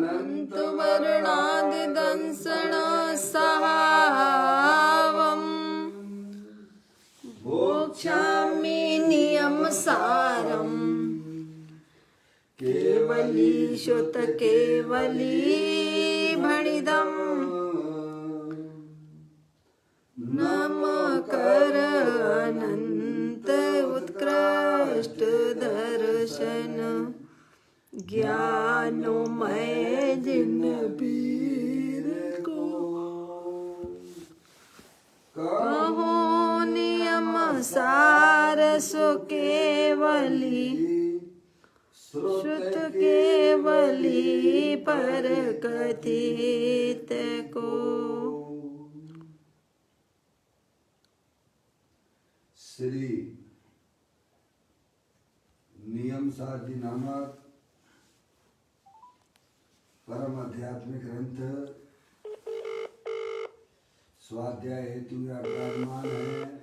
अनन्तवर्णादिदंसणसहावम् भोक्ष्यामि नियमसारम् केवली श्रुत केवली भणिदम् नमकर अनंत उत्कृष्ट दर्शन ज्ञानमय जिन पीर को कहो नियम सार सो केवली श्रुत केवली पर कथित को श्री नियम सार जी नामक परम आध्यात्मिक ग्रंथ स्वाध्याय हेतु विराजमान है।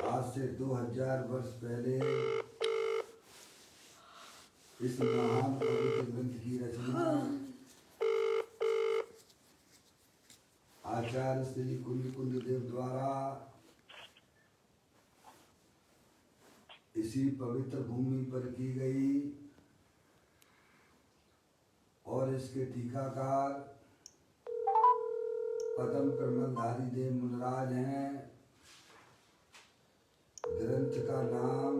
आज से 2000 वर्ष पहले इस महान पवित्र ग्रंथ की रचना आचार्य श्री कुंज देव द्वारा इसी पवित्र भूमि पर की गई और इसके टीकाकार पद्म कमलधारी देव मुनराज हैं। ग्रंथ का नाम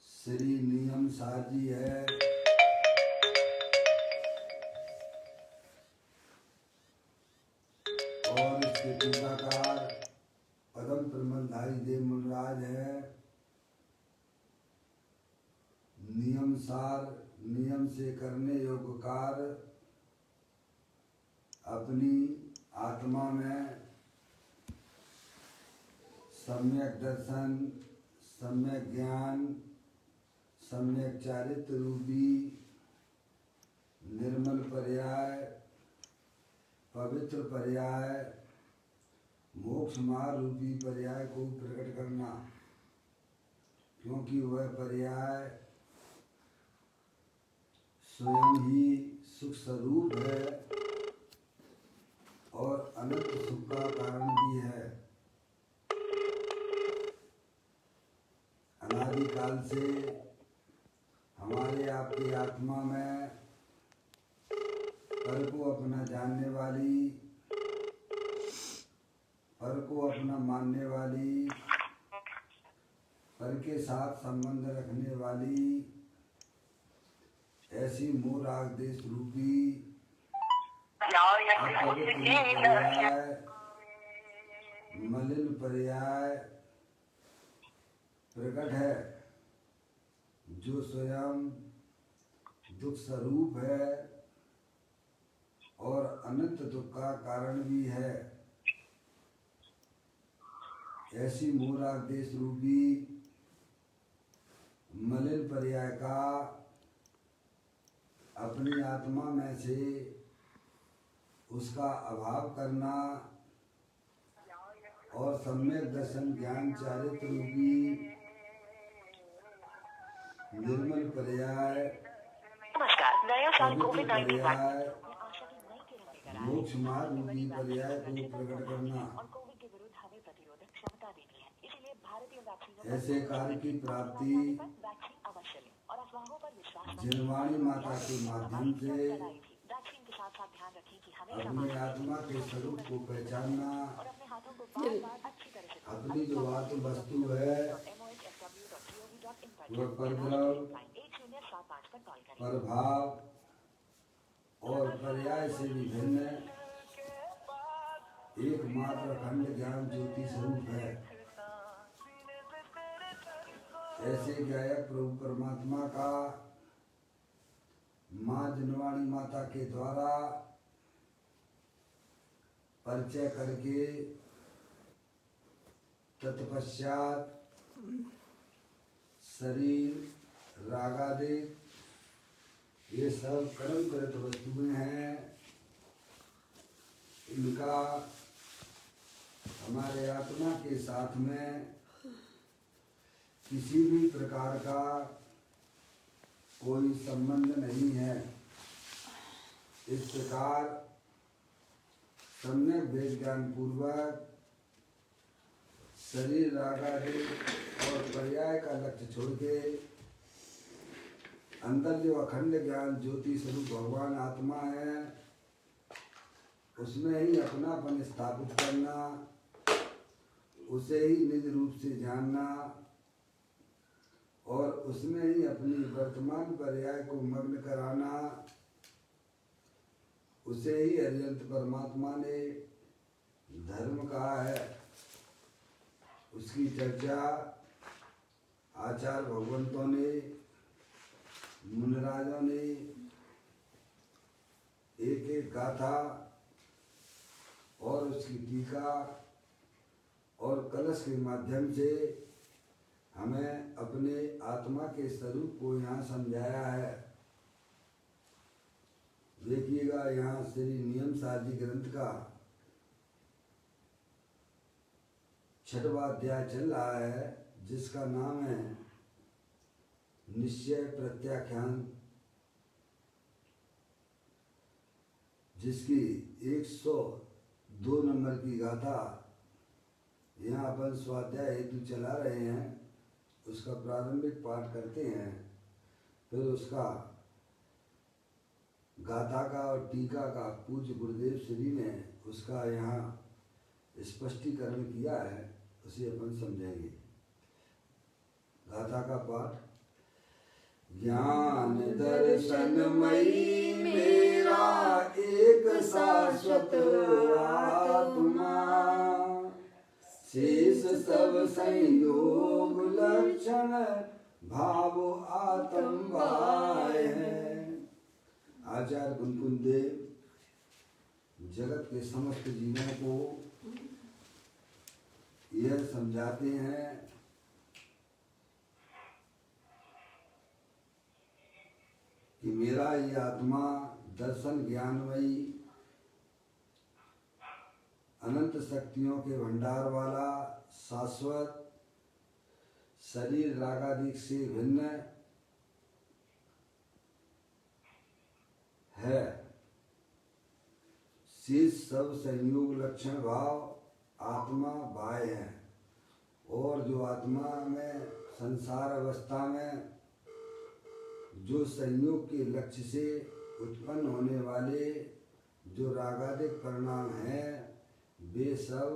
श्री नियम सार जी है। और इसके टीकाकार पद्म कमलधारी देव मुनराज है। नियम सार नियम से करने योग्य कार्य अपनी आत्मा में सम्यक दर्शन, सम्यक ज्ञान, सम्यक चारित्र रूपी निर्मल पर्याय, पवित्र पर्याय, मोक्ष मार्ग रूपी पर्याय को प्रकट करना, क्योंकि वह पर्याय स्वयं ही सुख स्वरूप है और अनंत सुख का कारण भी है। अनादिकाल से हमारे आपकी आत्मा में पर को अपना जानने वाली, पर को अपना मानने वाली, पर के साथ संबंध रखने वाली ऐसी मोह राग देश रूपी मलिन पर्याय प्रकट है, जो स्वयं दुख स्वरूप है और अनंत दुख का कारण भी है। ऐसी मोह राग देश रूपी मलिन पर्याय का अपनी आत्मा में से उसका अभाव करना और सम्यक दर्शन ज्ञान चारित्र रूपी निर्मल पर्याय, पवित्र पर्याय, मोक्ष मार्ग रूपी पर्याय को प्रकट करना, ऐसे कार्य की प्राप्ति जिनवाणी माता के माध्यम से अपनी आत्मा के स्वरूप को पहचानना, अपनी जो आत्म वस्तु है वह परद्रव, प्रभाव और पर्याय से विभिन्न एकमात्र अखंड ज्ञान ज्योति स्वरूप है। ऐसे गायक प्रभु परमात्मा का माँ जनवाणी माता के द्वारा परिचय करके तत्पश्चात शरीर, रागादि ये सब कर्म कृत वस्तुएं हैं, इनका हमारे आत्मा के साथ में किसी भी प्रकार का कोई संबंध नहीं है। इस प्रकार सम्यक विज्ञान पूर्वक शरीर रागादि और पर्याय का लक्ष्य छोड़ के अंदर जो अखंड ज्ञान ज्योति स्वरूप भगवान आत्मा है उसमें ही अपनापन स्थापित करना, उसे ही निज रूप से जानना और उसमें ही अपनी वर्तमान पर्याय को मग्न कराना, उसे ही अरिहंत परमात्मा ने धर्म कहा है। उसकी चर्चा आचार्य भगवंतों ने, मुनिराजों ने एक एक गाथा और उसकी टीका और कलश के माध्यम से हमें अपने आत्मा के स्वरूप को यहाँ समझाया है। देखिएगा यहाँ श्री नियम सारजी ग्रंथ का 6वां अध्याय चल रहा है, जिसका नाम है निश्चय प्रत्याख्यान, जिसकी 102 नंबर की गाथा यहाँ अपन स्वाध्याय हेतु चला रहे हैं। उसका प्रारंभिक पाठ करते हैं, फिर उसका गाथा का और टीका का पूज्य गुरुदेव श्री ने उसका यहाँ स्पष्टीकरण किया है, उसे अपन समझेंगे। गाथा का पाठ। ज्ञान दर्शनमयी मेरा एक शाश्वत आत्मा, शेष सब संयोग लक्षण भाव आत्म बाह्य है। आचार्य कुंकुम देव जगत के समस्त जीवों को यह समझाते हैं कि मेरा ये आत्मा दर्शन ज्ञानमयी अनंत शक्तियों के भंडार वाला शाश्वत शरीर रागादिक से भिन्न है। शेष सब संयोग लक्षण भाव आत्मा बाह्य है। और जो आत्मा में संसार अवस्था में जो संयोग के लक्ष्य से उत्पन्न होने वाले जो रागादिक परिणाम हैं, वे सब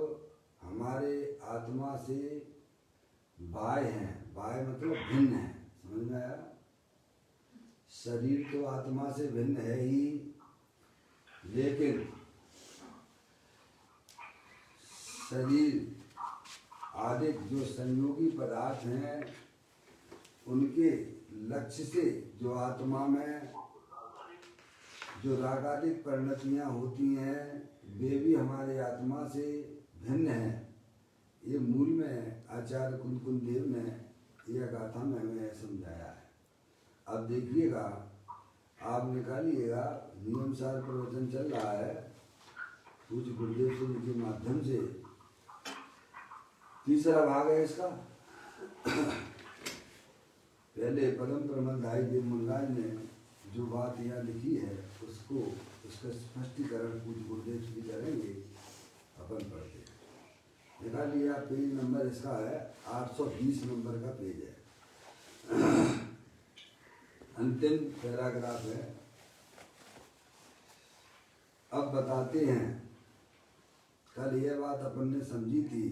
हमारे आत्मा से बाह्य हैं। बाह्य मतलब भिन्न है, समझ में आया? शरीर तो आत्मा से भिन्न है ही, लेकिन शरीर आदि जो संयोगी पदार्थ हैं उनके लक्ष्य से जो आत्मा में जो रागादिक परिणतियाँ होती हैं वे भी हमारे आत्मा से भिन्न हैं। ये मूल में आचार्य कुंकुम देव ने यह गाथा में हमें समझाया है। अब देखिएगा, आप निकालिएगा, नियम सार प्रवचन चल रहा है पूज्य गुरुदेव सिंह के माध्यम से। तीसरा भाग है इसका। पहले परम प्रबंधाई देव मुल्लाज ने जो बात यहाँ लिखी है उसको उसका स्पष्टीकरण पूज्य गुरुदेव जी करेंगे, अपन पढ़ते हैं। निकालिए, पेज नंबर इसका है 820 नंबर का पेज है, अंतिम पैराग्राफ है। अब बताते हैं, कल यह बात अपन ने समझी थी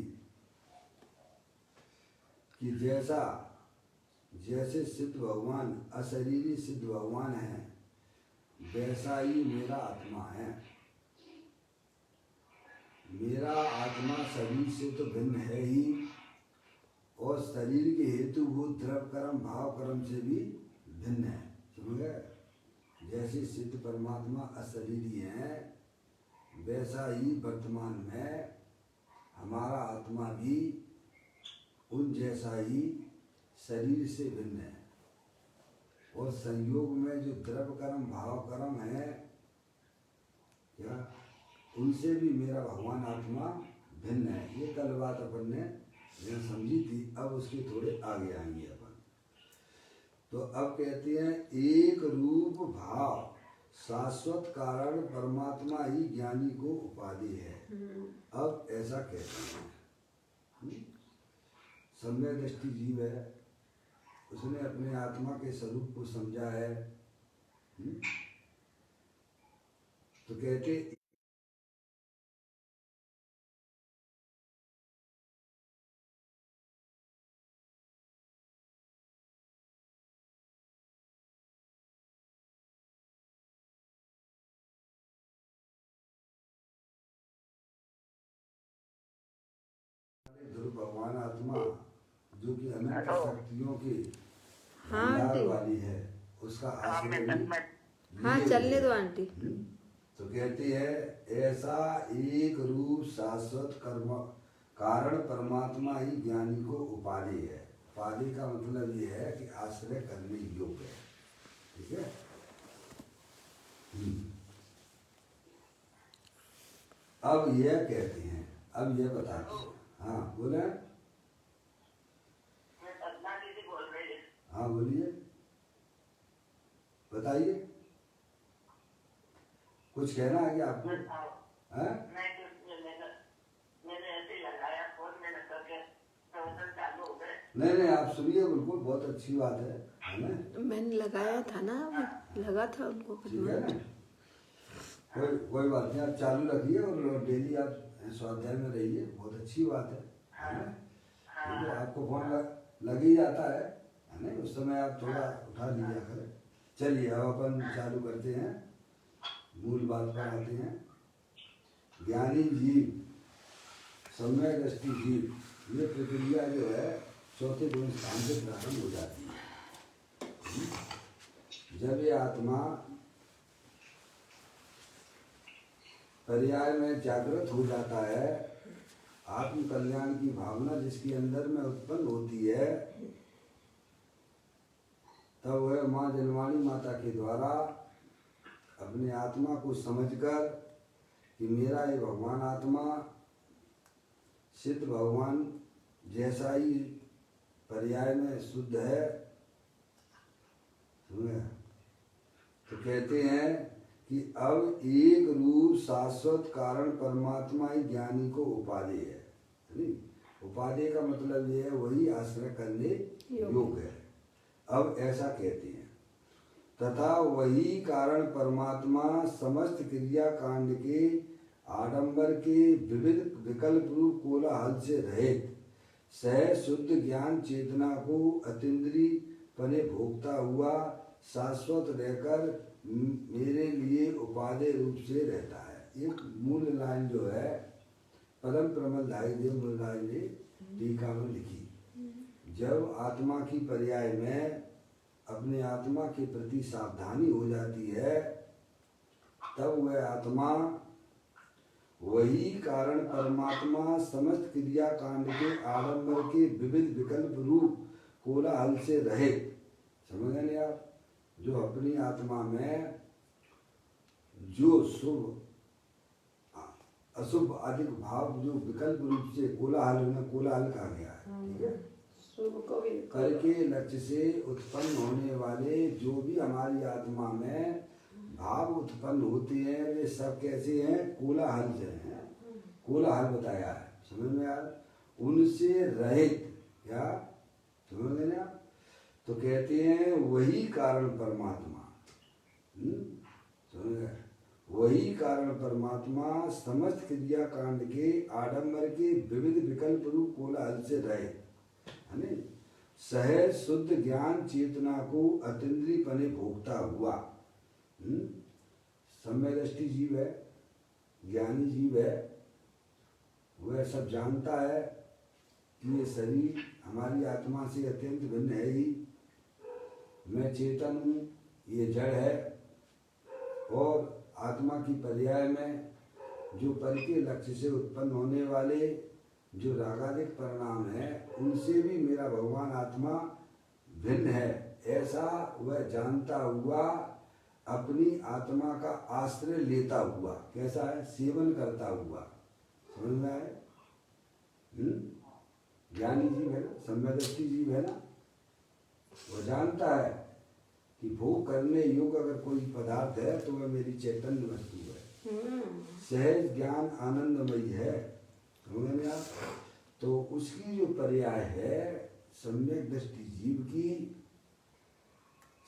कि जैसे सिद्ध भगवान अशरीरी सिद्ध भगवान है, वैसा ही मेरा आत्मा है। मेरा आत्मा शरीर से तो भिन्न है ही, और शरीर के हेतुभूत द्रव कर्म भाव कर्म से भी भिन्न है। समझ गए? जैसे सिद्ध परमात्मा अशरीरी है, वैसा ही वर्तमान में हमारा आत्मा भी उन जैसा ही शरीर से भिन्न है। और संयोग में जो द्रव कर्म भाव कर्म है क्या, उनसे भी मेरा भगवान आत्मा भिन्न है। ये कल बात अपन ने समझी थी। अब उसके थोड़े आगे आएंगे अपन। तो अब कहते हैं एक रूप भाव शाश्वत कारण परमात्मा ही ज्ञानी को उपाधि है। अब ऐसा कहते हैं सम्यक दृष्टि जीव है, उसने अपने आत्मा के स्वरूप को समझा है। तो कहते ध्रुव भगवान आत्मा जो कि अनंत शक्तियों की हाँ भंडार आंटी। वाली है, उसका आश्रय भी हाँ लिए चलने हुए दो है। आंटी। तो कहते हैं ऐसा एक रूप शाश्वत कर्म कारण परमात्मा ही ज्ञानी को उपाधि है। उपाधि का मतलब ये है कि आश्रय करने योग्य है। ठीक है। अब यह कहते हैं, अब यह बताते हैं। हाँ बोले। हाँ बोलिए, बताइए, कुछ कहना है क्या आपको? हाँ? नहीं नहीं, आप सुनिए, बिल्कुल बहुत अच्छी बात है ना। मैंने लगाया था ना, लगा था उनको। ठीक है ना, कोई बात नहीं, आप चालू रखिए और डेली आप स्वाध्याय में रहिए, बहुत अच्छी बात है ना। तो आपको फोन लग ही जाता है ना, उस समय आप थोड़ा उठा लिया करें। चलिए अब अपन चालू करते हैं, मूल बात पर आते हैं। ज्ञानी जीव, सम्यक दृष्टि जीव, ये प्रक्रिया जो है चौथे गुण स्थान से प्रारंभ हो जाती है। जब ये आत्मा पर्याय में जागृत हो जाता है, आत्म कल्याण की भावना जिसके अंदर में उत्पन्न होती है, तब वह माँ जन्माणी माता के द्वारा अपने आत्मा को समझकर कि मेरा ये भगवान आत्मा सिद्ध भगवान जैसा ही पर्याय में शुद्ध है, समझे? तो कहते हैं कि अब एक रूप शाश्वत कारण परमात्मा ही ज्ञानी को उपाधि है। नहीं, उपाधि का मतलब ये है वही आश्रय करने योग्य है। अब ऐसा कहते हैं, तथा वही कारण परमात्मा समस्त क्रिया कांड के आडंबर के विविध विकल्प रूप कोलाहल से रहित सह शुद्ध ज्ञान चेतना को अतीन्द्रिय पने भोगता हुआ शाश्वत रहकर मेरे लिए उपादेय रूप से रहता है। एक मूल लाइन जो है परम प्रमलदायी देव मुरदास ने टीका में लिखी, जब आत्मा की पर्याय में अपने आत्मा के प्रति सावधानी हो जाती है, तब वह आत्मा वही कारण परमात्मा समस्त क्रिया कांड के आडंबर के विविध विकल्प रूप कोलाहल से रहित, समझ गए आप? जो अपनी आत्मा में जो शुभ अशुभ अधिक भाव जो विकल्प रूप से कोलाहल में कोलाहल कहा गया है, ठीक है, करके लक्ष्य से उत्पन्न होने वाले जो भी हमारी आत्मा में भाव उत्पन्न होते हैं, वे सब कैसे हैं? कोलाहल से हैं। कोलाहल बताया है, समझ में यार, उनसे रहित, क्या समझ में आप? तो कहते हैं वही कारण परमात्मा, समझ गए? वही कारण परमात्मा समस्त क्रिया कांड के आडंबर के विविध विकल्प रूप कोलाहल से रहित, है नहीं, सहज शुद्ध ज्ञान चेतना को अतीन्द्रिय पने भोगता हुआ सम्यक दृष्टि जीव है, ज्ञानी जीव है, वह सब जानता है कि ये शरीर हमारी आत्मा से अत्यंत भिन्न है ही, मैं चेतन हूँ, ये जड़ है, और आत्मा की पर्याय में जो पर के लक्ष्य से उत्पन्न होने वाले जो रागादिक परिणाम है, उनसे भी मेरा भगवान आत्मा भिन्न है, ऐसा वह जानता हुआ अपनी आत्मा का आश्रय लेता हुआ, कैसा है? सेवन करता हुआ, समझ में आए? ज्ञानी जीव है ना, सम्यक दृष्टि जीव है ना, वो जानता है कि भोग करने योग्य अगर कोई पदार्थ है तो वह मेरी चैतन्य वस्तु है, सहज ज्ञान आनंदमयी है, समझ आप। तो उसकी जो पर्याय है सम्यक दृष्टि जीव की,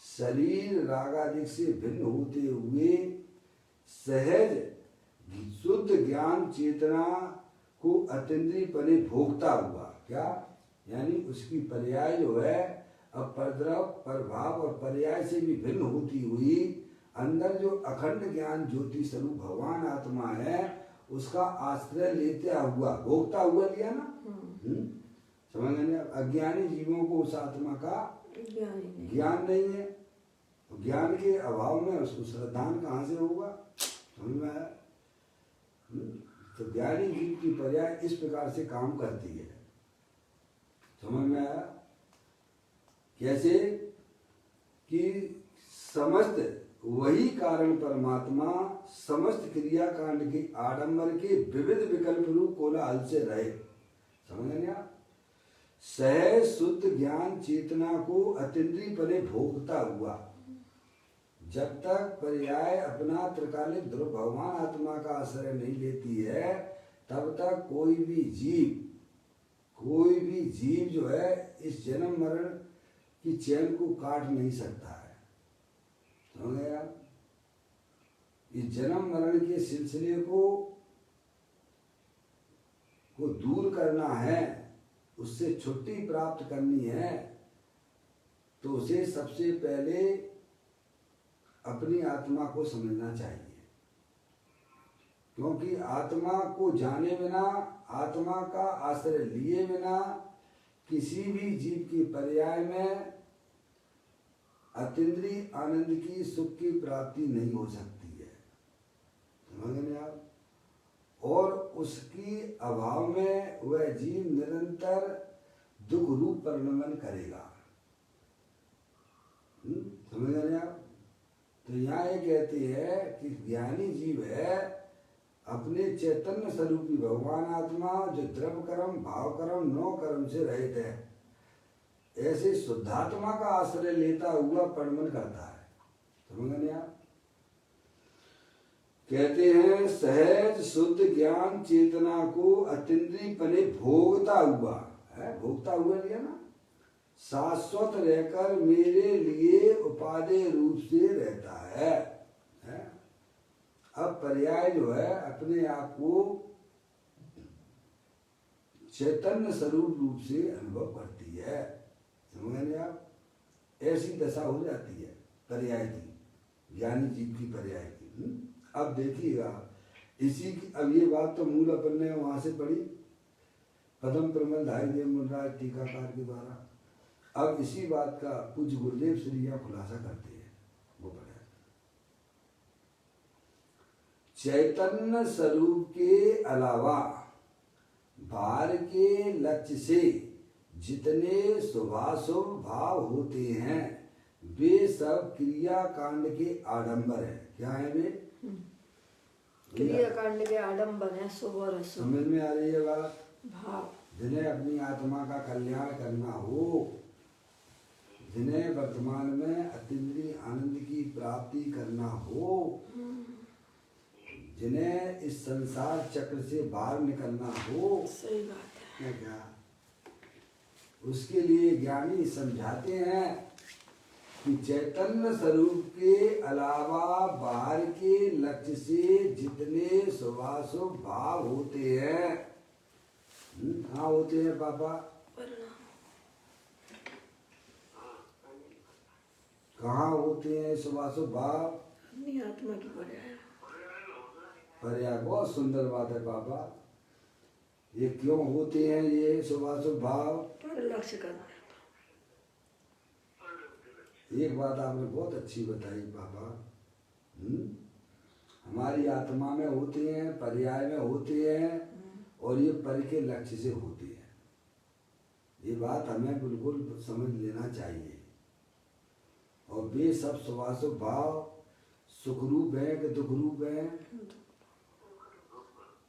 शरीर रागादिक से भिन्न होते हुए सहज शुद्ध ज्ञान चेतना को अतीन्द्रिय पने भोगता हुआ, क्या यानी उसकी पर्याय जो है अपरद्रव प्रभाव और पर्याय से भी भिन्न होती हुई अंदर जो अखंड ज्ञान ज्योति स्वरूप भगवान आत्मा है उसका आश्रय लेते हुआ भोगता हुआ लिया ना। समझ गए। अज्ञानी जीवों को उस आत्मा का ज्ञान नहीं है, तो ज्ञान के अभाव में उसको श्रद्धान कहाँ से होगा, समझ में आया। तो ज्ञानी जीव की पर्याय इस प्रकार से काम करती है, समझ में आया। कैसे कि समस्त वही कारण परमात्मा समस्त क्रिया कांड के आडंबर के विविध विकल्प रूप कोलाहल से रहे, समझ गए आप। सहज शुद्ध ज्ञान चेतना को अतीन्द्रिय पने भोगता हुआ, जब तक पर्याय अपना त्रिकालिक ध्रुव भगवान आत्मा का आश्रय नहीं लेती है तब तक कोई भी जीव जो है इस जन्म मरण की चैन को काट नहीं सकता है, समझ गए आप। इस जन्म मरण के सिलसिले को दूर करना है, उससे छुट्टी प्राप्त करनी है, तो उसे सबसे पहले अपनी आत्मा को समझना चाहिए, क्योंकि आत्मा को जाने बिना, आत्मा का आश्रय लिए बिना किसी भी जीव की पर्याय में अतीन्द्रिय आनंद की सुख की प्राप्ति नहीं हो सकती है, समझ गए आप। और उसकी अभाव में वह जीव निरंतर दुख रूप परिणमन करेगा, समझ गए आप। तो यहाँ ये कहते हैं कि ज्ञानी जीव है अपने चैतन्य स्वरूपी भगवान आत्मा जो द्रव्य कर्म भाव कर्म नौ कर्म से रहित है, ऐसे शुद्धात्मा का आश्रय लेता हुआ परिणमन करता है, समझ गए आप। कहते हैं सहज शुद्ध ज्ञान चेतना को अतीन्द्रिय पने भोगता हुआ है, भोगता हुआ लिया ना, शाश्वत रहकर मेरे लिए उपादेय रूप से रहता है। अब पर्याय जो है अपने आप को चैतन्य स्वरूप रूप से अनुभव करती है, समझ गए आप। ऐसी दशा हो जाती है पर्याय की, ज्ञानी जीव की पर्याय की। अब देखिएगा इसी की, अब ये बात तो मूल अपन ने वहां से पढ़ी पदम प्रमल धाई देव मुनराज टीकाकार के द्वारा। अब इसी बात का पूज्य गुरुदेव श्री यहाँ खुलासा करते हैं, वो पढ़े। चैतन्य स्वरूप के अलावा बाहर के लक्ष्य से जितने शुभाशुभ भाव होते हैं वे सब क्रिया कांड के आडंबर है। क्या है वे? क्रिया कांड के आडंबर है, शुभ और अशुभ। समझ में आ रही है बात? भाव जिन्हें अपनी आत्मा का कल्याण करना हो, जिन्हें वर्तमान में अतीन्द्रिय आनंद की प्राप्ति करना हो, जिन्हें इस संसार चक्र से बाहर निकलना हो, सही बात है क्या उसके लिए ज्ञानी समझाते हैं कि चैतन्य स्वरूप के अलावा बाहर के लक्ष्य से जितने शुभाशुभ भाव होते हैं, कहाँ होते हैं पापा? कहाँ होते हैं शुभाशुभ भाव? अपनी आत्मा की पर्याय। पर्याय बहुत सुंदर बात है पापा। ये क्यों होते हैं ये शुभाशुभ भाव? पर लक्ष्य करना। एक बात आपने बहुत अच्छी बताई पापा। हमारी आत्मा में होते हैं, पर्याय में होते हैं, और ये पर के लक्ष्य से होते हैं। ये बात हमें बिल्कुल समझ लेना चाहिए। और वे सब शुभाशुभ भाव सुखरूप है कि दुख रूप है?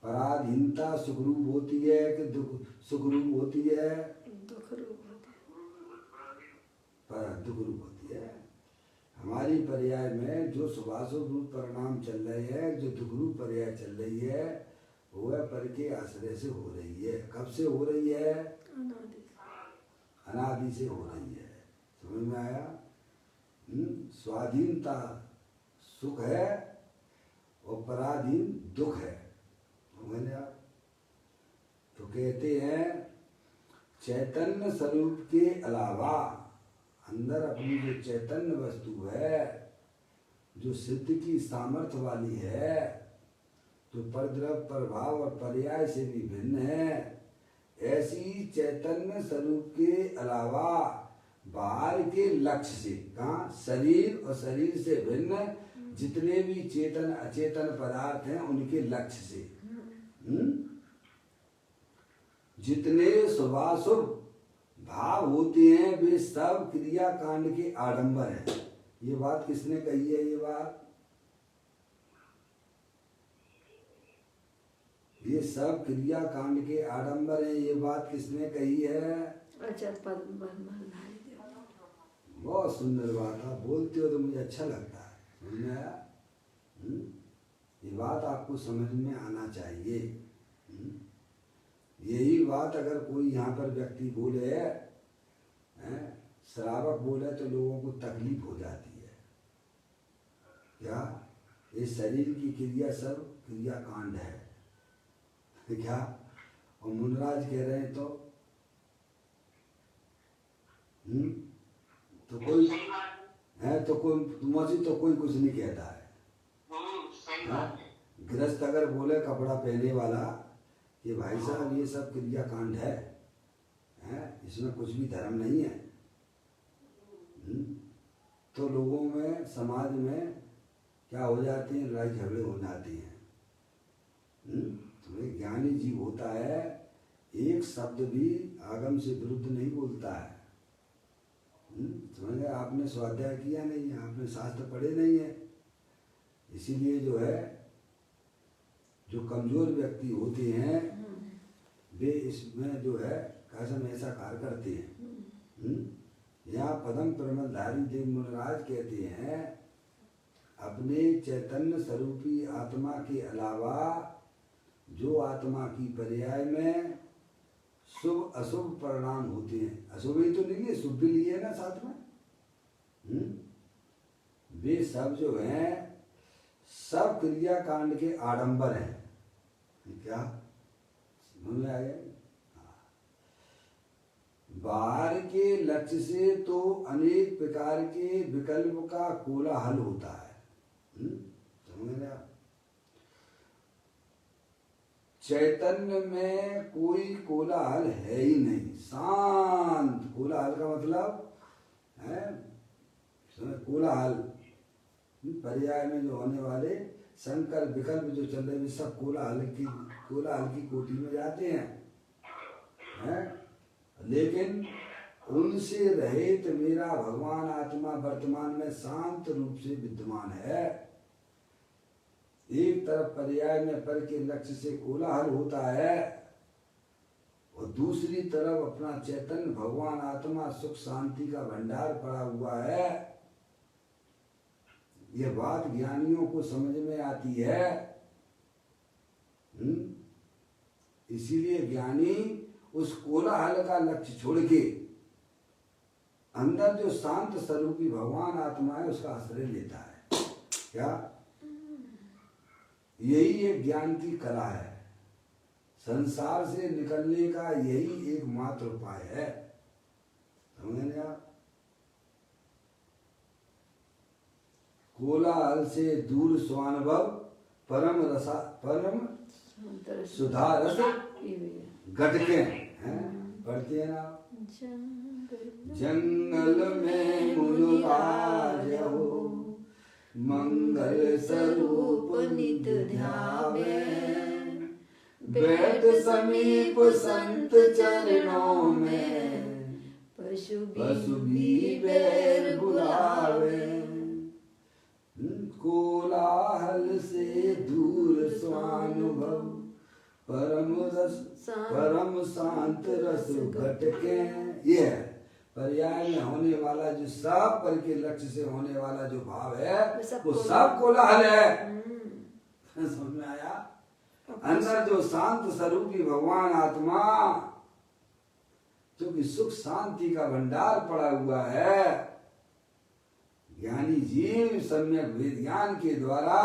पराधीनता सुखरूप होती है कि दुख सुखरूप होती है? दुख रूप होती है। पर दुख रूप होती है। हमारी पर्याय में जो शुभाशुभ रूप परिणाम चल रहे हैं, जो दुख रूप पर्याय चल रही है, वह पर के आश्रय से हो रही है। कब से हो रही है? अनादि से हो रही है। समझ में आया? स्वाधीनता सुख है और पराधीन दुख है। समझे आप? तो कहते हैं चैतन्य स्वरूप के अलावा अंदर अपनी जो चैतन्य वस्तु है, जो सिद्ध की सामर्थ्य वाली है, तो परद्रव प्रभाव और पर्याय से भी भिन्न है, ऐसी चैतन्य स्वरूप के अलावा बाहर के लक्ष्य से, कहाँ? शरीर और शरीर से भिन्न जितने भी चेतन अचेतन पदार्थ हैं उनके लक्ष्य से जितने शुभाशुभ भाव होते हैं वे सब क्रिया कांड के आडंबर हैं। ये बात किसने कही है? ये सब क्रिया कांड के आडंबर हैं। ये बात किसने कही है? अच्छा, बहुत सुंदर बात। आप बोलते हो तो मुझे अच्छा लगता है। समझ में आया? ये बात आपको समझ में आना चाहिए। यही बात अगर कोई यहाँ पर व्यक्ति बोले, श्रावक बोले, तो लोगों को तकलीफ हो जाती है। क्या? ये शरीर की क्रिया सब क्रिया कांड है क्या? और मुनराज कह रहे हैं तो कोई है, तो कोई तुमसे तो कोई कुछ नहीं कहता है। गृहस्थ अगर बोले कपड़ा पहने वाला कि भाई साहब ये सब क्रिया कांड है, इसमें कुछ भी धर्म नहीं है, तो लोगों में समाज में क्या हो जाती है? लड़ाई झगड़े हो जाती हैं। तो एक ज्ञानी जीव होता है, एक शब्द भी आगम से विरुद्ध नहीं बोलता है। समझ गए? आपने स्वाध्याय किया नहीं है, आपने शास्त्र पढ़े नहीं है, इसीलिए जो है जो कमजोर व्यक्ति होते हैं वे इसमें जो है कसम ऐसा कार्य करते हैं। यहाँ पदम प्रमलधारी देव मुनराज कहते हैं अपने चैतन्य स्वरूपी आत्मा के अलावा जो आत्मा की पर्याय में शुभ अशुभ परिणाम होते हैं, अशुभ ही तो नहीं है, शुभ भी लिए ना साथ में, वे सब जो हैं सब क्रिया कांड के आडंबर हैं। क्या समझ में आ गया? बाहर के लक्ष्य से तो अनेक प्रकार के विकल्प का कोलाहल होता है। समझ रहे आप? चैतन्य में कोई कोलाहल है ही नहीं, शांत। कोलाहल का मतलब है कोलाहल पर्याय में जो होने वाले संकर विकल्प जो चल रहे हैं सब कोलाहल की कोटि में जाते हैं, लेकिन उनसे रहित मेरा भगवान आत्मा वर्तमान में शांत रूप से विद्यमान है। एक तरफ पर्याय में पर के लक्ष्य से कोलाहल होता है और दूसरी तरफ अपना चैतन्य भगवान आत्मा सुख शांति का भंडार पड़ा हुआ है। यह बात ज्ञानियों को समझ में आती है। इसीलिए ज्ञानी उस कोलाहल का लक्ष्य छोड़ के अंदर जो शांत स्वरूपी भगवान आत्मा है उसका आश्रय लेता है। क्या? यही एक ज्ञान की कला है। संसार से निकलने का यही एकमात्र उपाय है। समझे आप? कोलाहल से दूर स्वानुभव परम सुधा रस घटके हैं। पढ़ते हैं ना? जंगल में मुनुराज हो मंगल स्वरूप नित ध्यावे, बैठ समीप संत चरणों में पशु भी बैर बुलावे। कोलाहल से दूर स्वानुभव परम शांत रस घटके। ये है पर्याय में होने वाला जो सब पर के लक्ष्य से होने वाला जो भाव है वो वो सब कोलाहल है। हम्म। समझ में आया? अंदर जो शांत स्वरूपी भगवान आत्मा जो कि सुख शांति का भंडार पड़ा हुआ है, ज्ञानी जीव सम्यक वेद ज्ञान के द्वारा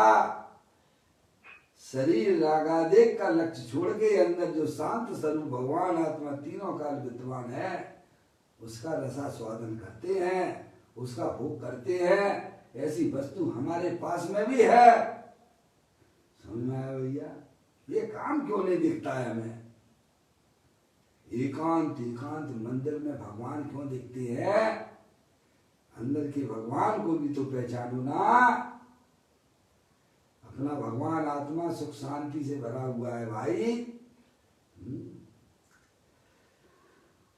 शरीर रागादेग का लक्ष्य छोड़ के अंदर जो शांत स्वरूप भगवान आत्मा तीनों काल विद्वान है उसका रसास्वादन करते हैं, उसका भोग करते हैं। ऐसी वस्तु हमारे पास में भी है। समझ में आया भैया? ये काम क्यों नहीं दिखता है हमें? एकांत एकांत मंदिर में भगवान क्यों दिखते हैं? अंदर के भगवान को भी तो पहचानो ना। अपना भगवान आत्मा सुख शांति से भरा हुआ है भाई।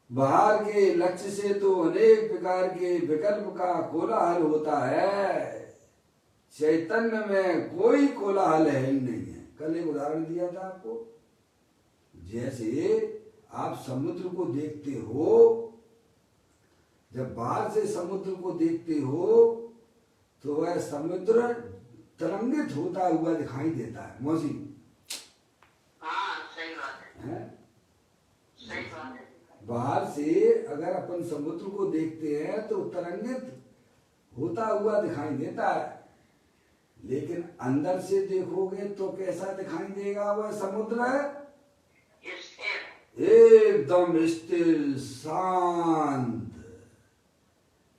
बाहर के लक्ष्य से तो अनेक प्रकार के विकल्प का कोलाहल होता है, चैतन्य में कोई कोलाहल है ही नहीं है। कल एक उदाहरण दिया था आपको, जैसे आप समुद्र को देखते हो, जब बाहर से समुद्र को देखते हो तो वह समुद्र तरंगित होता हुआ दिखाई देता है। मौसी सही बात है, सही बात है। बाहर से अगर अपन समुद्र को देखते हैं तो तरंगित होता हुआ दिखाई देता है, लेकिन अंदर से देखोगे तो कैसा दिखाई देगा वह समुद्र? एकदम स्थिर शांत।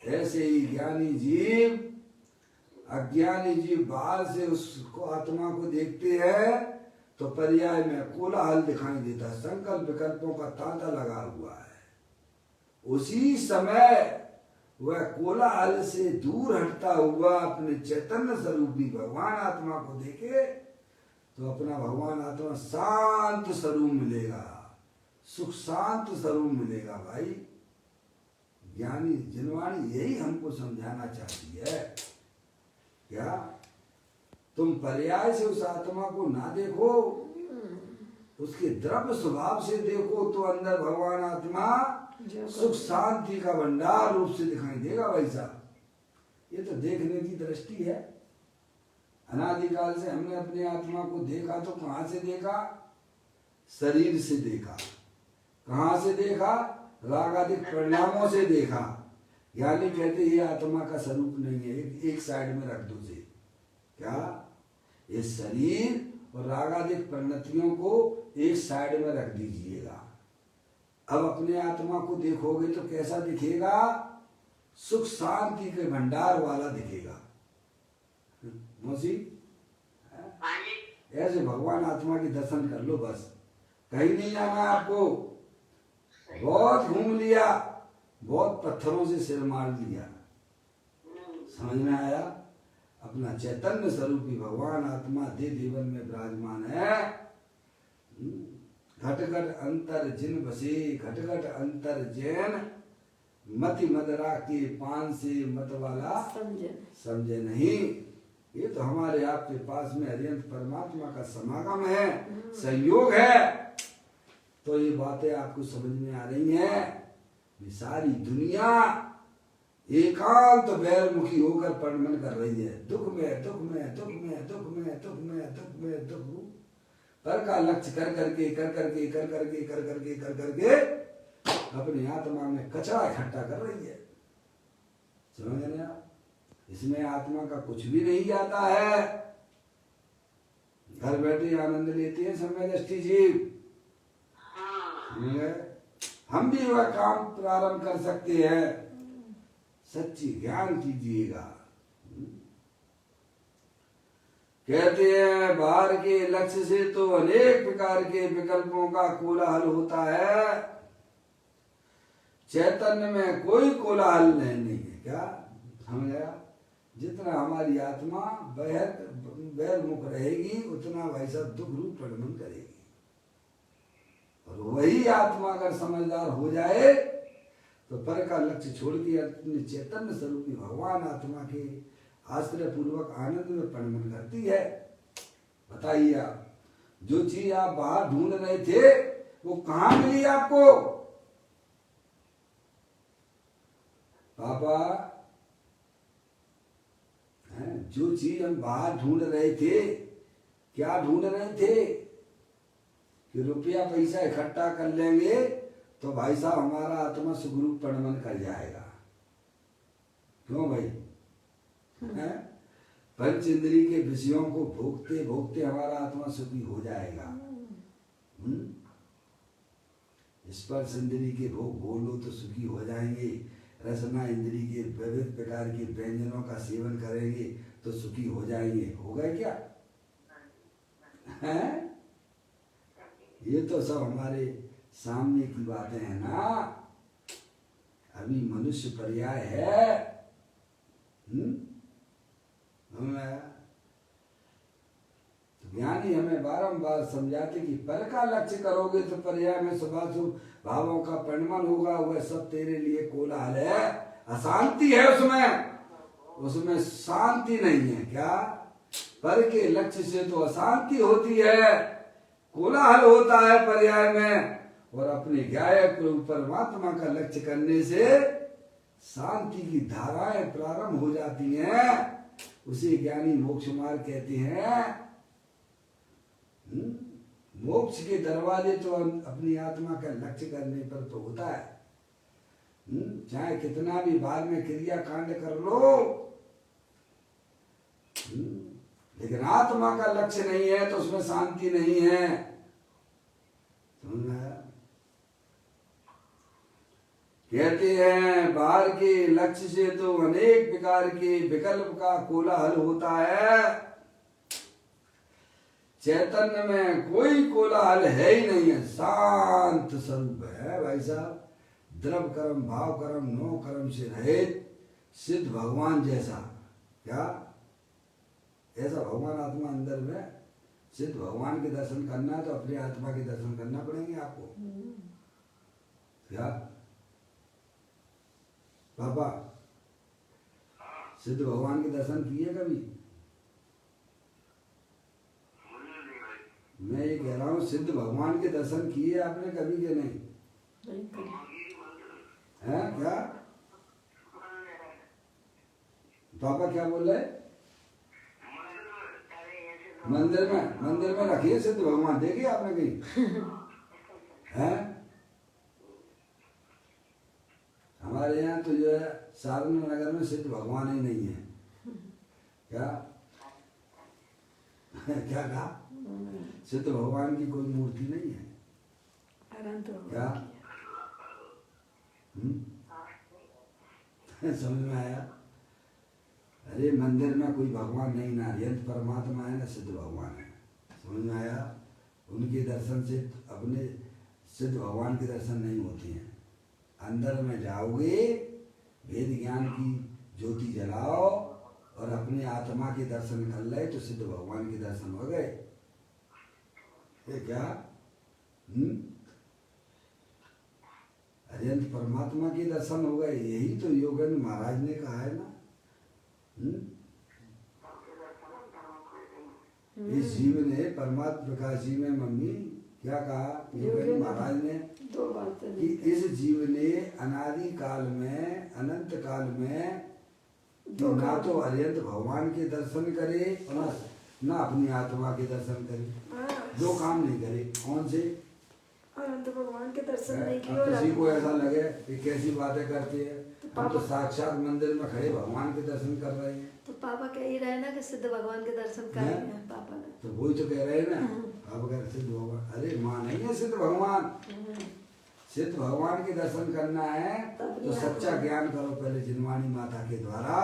ऐसे ही ज्ञानी जीव अज्ञानी जीव बाहर से उसको आत्मा को देखते हैं तो पर्याय में कोलाहल दिखाई देता है, संकल्प विकल्पों का तांता लगा हुआ है। उसी समय वह कोलाहल से दूर हटता हुआ अपने चैतन्य स्वरूपी भगवान आत्मा को देखे तो अपना भगवान आत्मा शांत स्वरूप मिलेगा, सुख शांत स्वरूप मिलेगा। भाई ज्ञानी जिनवाणी यही हमको समझाना चाहती है। क्या तुम पर्याय से उस आत्मा को ना देखो, उसके द्रव्य स्वभाव से देखो तो अंदर भगवान आत्मा सुख शांति का भंडार रूप से दिखाई देगा। भाई साहब ये तो देखने की दृष्टि है। अनादिकाल से हमने अपने आत्मा को देखा तो कहाँ से देखा? शरीर से देखा। कहाँ से देखा? रागादिक परिणामों से देखा। यानी कहते ये आत्मा का स्वरूप नहीं है, एक साइड में रख दो। से क्या ये शरीर और रागादिक परिणतियों को एक साइड में रख दीजिएगा। अब अपने आत्मा को देखोगे तो कैसा दिखेगा? सुख शांति के भंडार वाला दिखेगा। मौसी ऐसे भगवान आत्मा के दर्शन कर लो, बस कहीं नहीं जाना आपको। बहुत घूम लिया, बहुत पत्थरों से सिर मार लिया, समझ में आया? अपना चैतन्य स्वरूपी भगवान आत्मा देह देवन में विराजमान है। घट घट अंतर जिन बसे घट घट अंतर जैन, मति मदरा के पान से मत वाला समझे नहीं। ये तो हमारे आपके पास में अरिहंत परमात्मा का समागम है, संयोग है। तो ये बातें आपको समझ में आ रही हैं। ये सारी दुनिया एकांत बैरमुखी होकर परमन कर रही है। दुख में दुख में दुख में दुख में दुख में दुख में दुख पर का लक्ष्य कर करके कर करके कर करके कर करके कर करके अपनी आत्मा में कचरा इकट्ठा कर रही है। समझ रहे आप? इसमें आत्मा का कुछ भी नहीं जाता है। घर बैठे आनंद लेते हैं समय दृष्टि जीव। हम भी वह काम प्रारंभ कर सकते हैं। सच्ची ज्ञान कीजिएगा। कहते हैं बाहर के लक्ष्य से तो अनेक प्रकार के विकल्पों का कोलाहल होता है, चैतन्य में कोई कोलाहल नहीं है। क्या समझ आया? जितना हमारी आत्मा बहिर्मुख रहेगी उतना वैसा दुख रूप प्रगमन करेगी। और वही आत्मा अगर समझदार हो जाए तो पर का लक्ष्य छोड़ के अपने चैतन्य स्वरूपी भगवान आत्मा के आश्रय पूर्वक आनंद में परिणमन करती है। बताइए आप, जो चीज आप बाहर ढूंढ रहे थे वो कहाँ मिली आपको? पापा जो चीज हम बाहर ढूंढ रहे थे, क्या ढूंढ रहे थे कि रुपया पैसा इकट्ठा कर लेंगे तो भाई साहब हमारा आत्मा सुखरूप परिणमन कर जाएगा। क्यों भाई? पंच इंद्री के विषयों को भोगते भोगते हमारा आत्मा सुखी हो जाएगा। स्पर्श इंद्री के भोग बोलो तो सुखी हो जाएंगे, रसना इंद्री के विविध प्रकार के व्यंजनों का सेवन करेंगे तो सुखी हो जाएंगे। हो गए क्या? हैं? ये तो सब हमारे सामने की बातें हैं ना। अभी मनुष्य पर्याय है। तो ज्ञानी हमें बारंबार समझाते कि पर का लक्ष्य करोगे तो पर्याय में शुभाशुभ भावों का परिणमन होगा। वह सब तेरे लिए कोलाहल है, अशांति है उसमें शांति नहीं है। क्या? पर के लक्ष्य से तो अशांति होती है, कोलाहल होता है पर्याय में, और अपने गायक परमात्मा का लक्ष्य करने से शांति की धाराएं प्रारंभ हो जाती हैं। उसे ज्ञानी मोक्ष मार्ग कहते हैं। मोक्ष के दरवाजे तो अपनी आत्मा का लक्ष्य करने पर तो होता है। चाहे कितना भी बाद में क्रिया कांड कर लो, लेकिन आत्मा का लक्ष्य नहीं है तो उसमें शांति नहीं है। कहते हैं बाहर के लक्ष्य से तो अनेक प्रकार के विकल्प का कोलाहल होता है, चैतन्य में कोई कोलाहल है ही नहीं है, शांत स्वरूप है भाई साहब। द्रव कर्म भाव कर्म नो कर्म से रहित सिद्ध भगवान जैसा। क्या? ऐसा भगवान आत्मा अंदर में। सिद्ध भगवान के दर्शन करना है तो अपने आत्मा के दर्शन करना पड़ेंगे आपको। क्या पापा? सिद्ध भगवान के दर्शन किए कभी? मैं ये कह रहा हूँ सिद्ध भगवान के दर्शन किए आपने कभी के नहीं? हैं? क्या पापा क्या बोल रहे? मंदिर में रखिए सिद्ध भगवान, देखिए आपने कहीं? हैं? हमारे यहाँ तो जो है सारनाथ नगर में सिद्ध भगवान ही नहीं है। क्या? क्या कहा? सिद्ध भगवान की कोई मूर्ति नहीं है। क्या? समझ में आया? अरे मंदिर में कोई भगवान नहीं ना, यंत्र परमात्मा है ना, सिद्ध भगवान है। समझ में आया? उनके दर्शन से अपने सिद्ध भगवान के दर्शन नहीं होते हैं। अंदर में जाओगे, वेद ज्ञान की ज्योति जलाओ और अपने आत्मा के दर्शन कर ले तो सिद्ध भगवान के दर्शन हो गए। ये क्या? अरिहंत परमात्मा के दर्शन हो गए। यही तो योगेंद्र महाराज ने कहा है ना। इस जीव ने परमात्मा प्रकाश जी में मम्मी क्या कहा? योगेंद्र महाराज ने दो बातें कि इस जीव ने अनादि काल में अनंत काल में ना तो अरिहंत भगवान के दर्शन करे और ना अपनी आत्मा के दर्शन करे। दो काम नहीं करे। कौन से? अनंत भगवान के दर्शन नहीं किए। किसी को ऐसा लगे कि कैसी बातें करती है, हम तो साक्षात मंदिर में खड़े भगवान के दर्शन कर रहे हैं। तो पापा कह ही रहे ना कि सिद्ध भगवान के दर्शन करेंगे पापा ने। तो वही तो कह रहे हैं ना। अब अगर सिद्ध भगवान, अरे माँ नहीं है सिद्ध भगवान। सिद्ध भगवान के दर्शन करना है तो सच्चा ज्ञान करो पहले जिनवाणी माता के द्वारा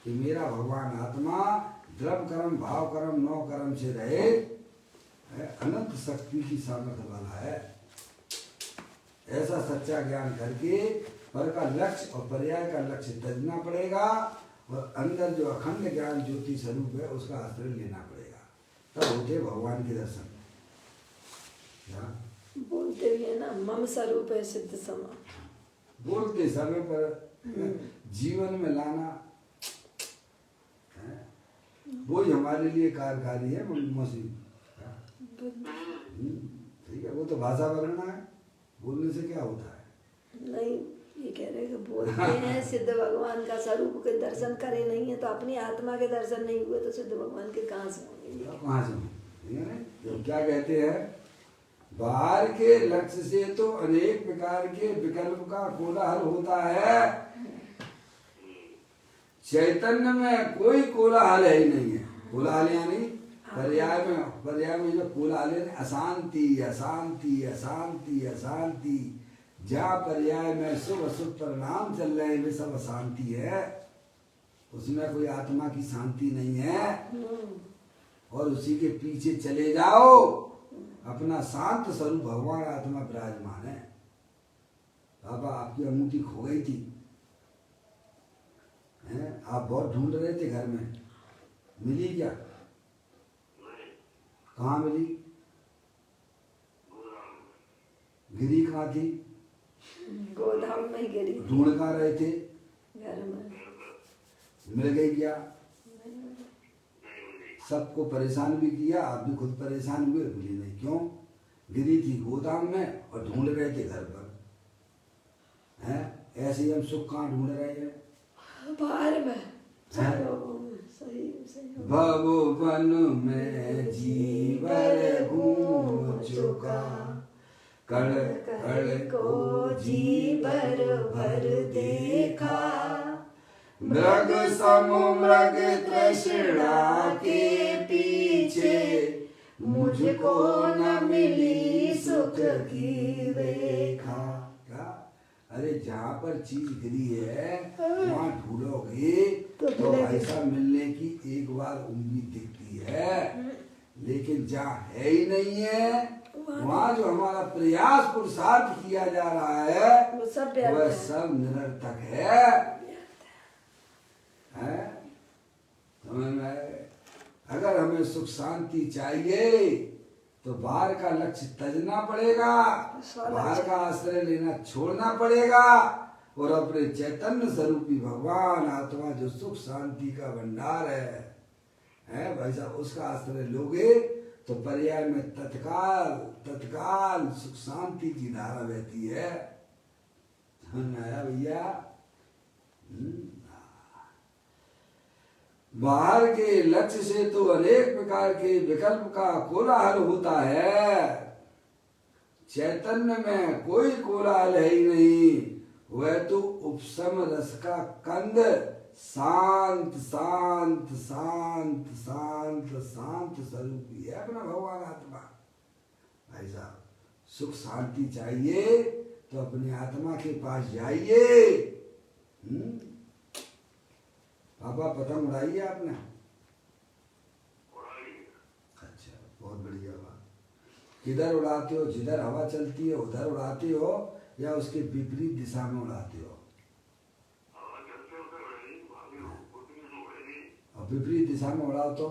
कि मेरा भगवान आत्मा द्रव कर्म भाव कर्म नो कर्म से रहे, अनंत शक्ति की सामर्थ्य वाला है। ऐसा सच्चा ज्ञान करके पर का लक्ष्य और पर्याय का लक्ष्य तजना पड़ेगा और अंदर जो अखंड ज्ञान ज्योति स्वरूप है उसका आश्रय लेना पड़ेगा, तब होते भगवान के दर्शन। बोलते भी है ना मम स्वरूप है सिद्ध समा। बोलते समय पर जीवन में लाना है, वही हमारे लिए कार्यकारी है मसीह। ठीक है, वो तो भाषा वर्णना है, बोलने से क्या होता है? नहीं, ये कह रहे कि बोलते हैं सिद्ध भगवान का स्वरूप के दर्शन करे नहीं है तो अपनी आत्मा के दर्शन नहीं हुए तो सिद्ध भगवान के कहाँ से होंगे? कहाँ से होंगे? जो क्या कहते हैं, बाहर के लक्ष्य से तो अनेक प्रकार के विकल्प का कोलाहल होता है, चैतन्य में कोई कोलाहल ही नहीं है। कोलाहल यानी पर्याय में जो कोलाहल है, अशांति अशांति अशांति अशांति। जहाँ पर्याय में शुभ अशुभ परिणाम चल रहे हैं वे सब अशांति है, उसमें कोई आत्मा की शांति नहीं है। और उसी के पीछे चले जाओ, अपना शांत स्वरूप भगवान आत्मा विराजमान है। बाबा आपकी अंगूठी खो गई थी, हैं? आप बहुत ढूंढ रहे थे घर में, मिली क्या? कहाँ मिली? गिरी कहाँ थी? गोदाम में गिरी। ढूंढ कहाँ रहे थे? घर में। मिल गई क्या? सबको परेशान भी किया, आप भी खुद परेशान हुए, मिली नहीं। क्यों? गिरी थी गोदाम में और ढूंढ रहे थे घर पर, हैं? ऐसे ही हम सुख कहाँ ढूंढ रहे हैं? बाहर में। सही सही। भवन में जीवर घूम चुका, कड़ कड़ को जीवर भर देखा, मृग सम मृग तृष्णा के पीछे, मुझको न मिली सुख की रेखा। क्या? अरे जहाँ पर चीज गिरी है वहाँ ढूंढोगे तो ऐसा मिलने की एक बार उम्मीद दिखती है, लेकिन जहाँ है ही नहीं है वहाँ जो हमारा प्रयास पुरुषार्थ किया जा रहा है वह सब निरर्थक है। समझ में आए? अगर हमें सुख शांति चाहिए तो बाहर का लक्ष्य तजना पड़ेगा, बाहर का आश्रय लेना छोड़ना पड़ेगा और अपने चैतन्य स्वरूपी भगवान आत्मा जो सुख शांति का भंडार है भाई साहब, उसका आश्रय लोगे तो पर्याय में तत्काल सुख शांति की धारा बहती है। समझ में आया भैया? बाहर के लक्ष्य से तो अनेक प्रकार के विकल्प का कोलाहल होता है, चैतन्य में कोई कोलाहल है ही नहीं। वह तो उपशम रस का कंद शांत शांत शांत शांत शांत स्वरूप ही है अपना भगवान आत्मा। भाई साहब, सुख शांति चाहिए तो अपनी आत्मा के पास जाइए। पापा पतंग उड़ाई है आपने? अच्छा, बहुत बढ़िया बात। किधर उड़ाते हो? जिधर हवा चलती है उधर उड़ाते हो या उसके विपरीत दिशा में उड़ाते हो? और विपरीत दिशा में उड़ाओ तो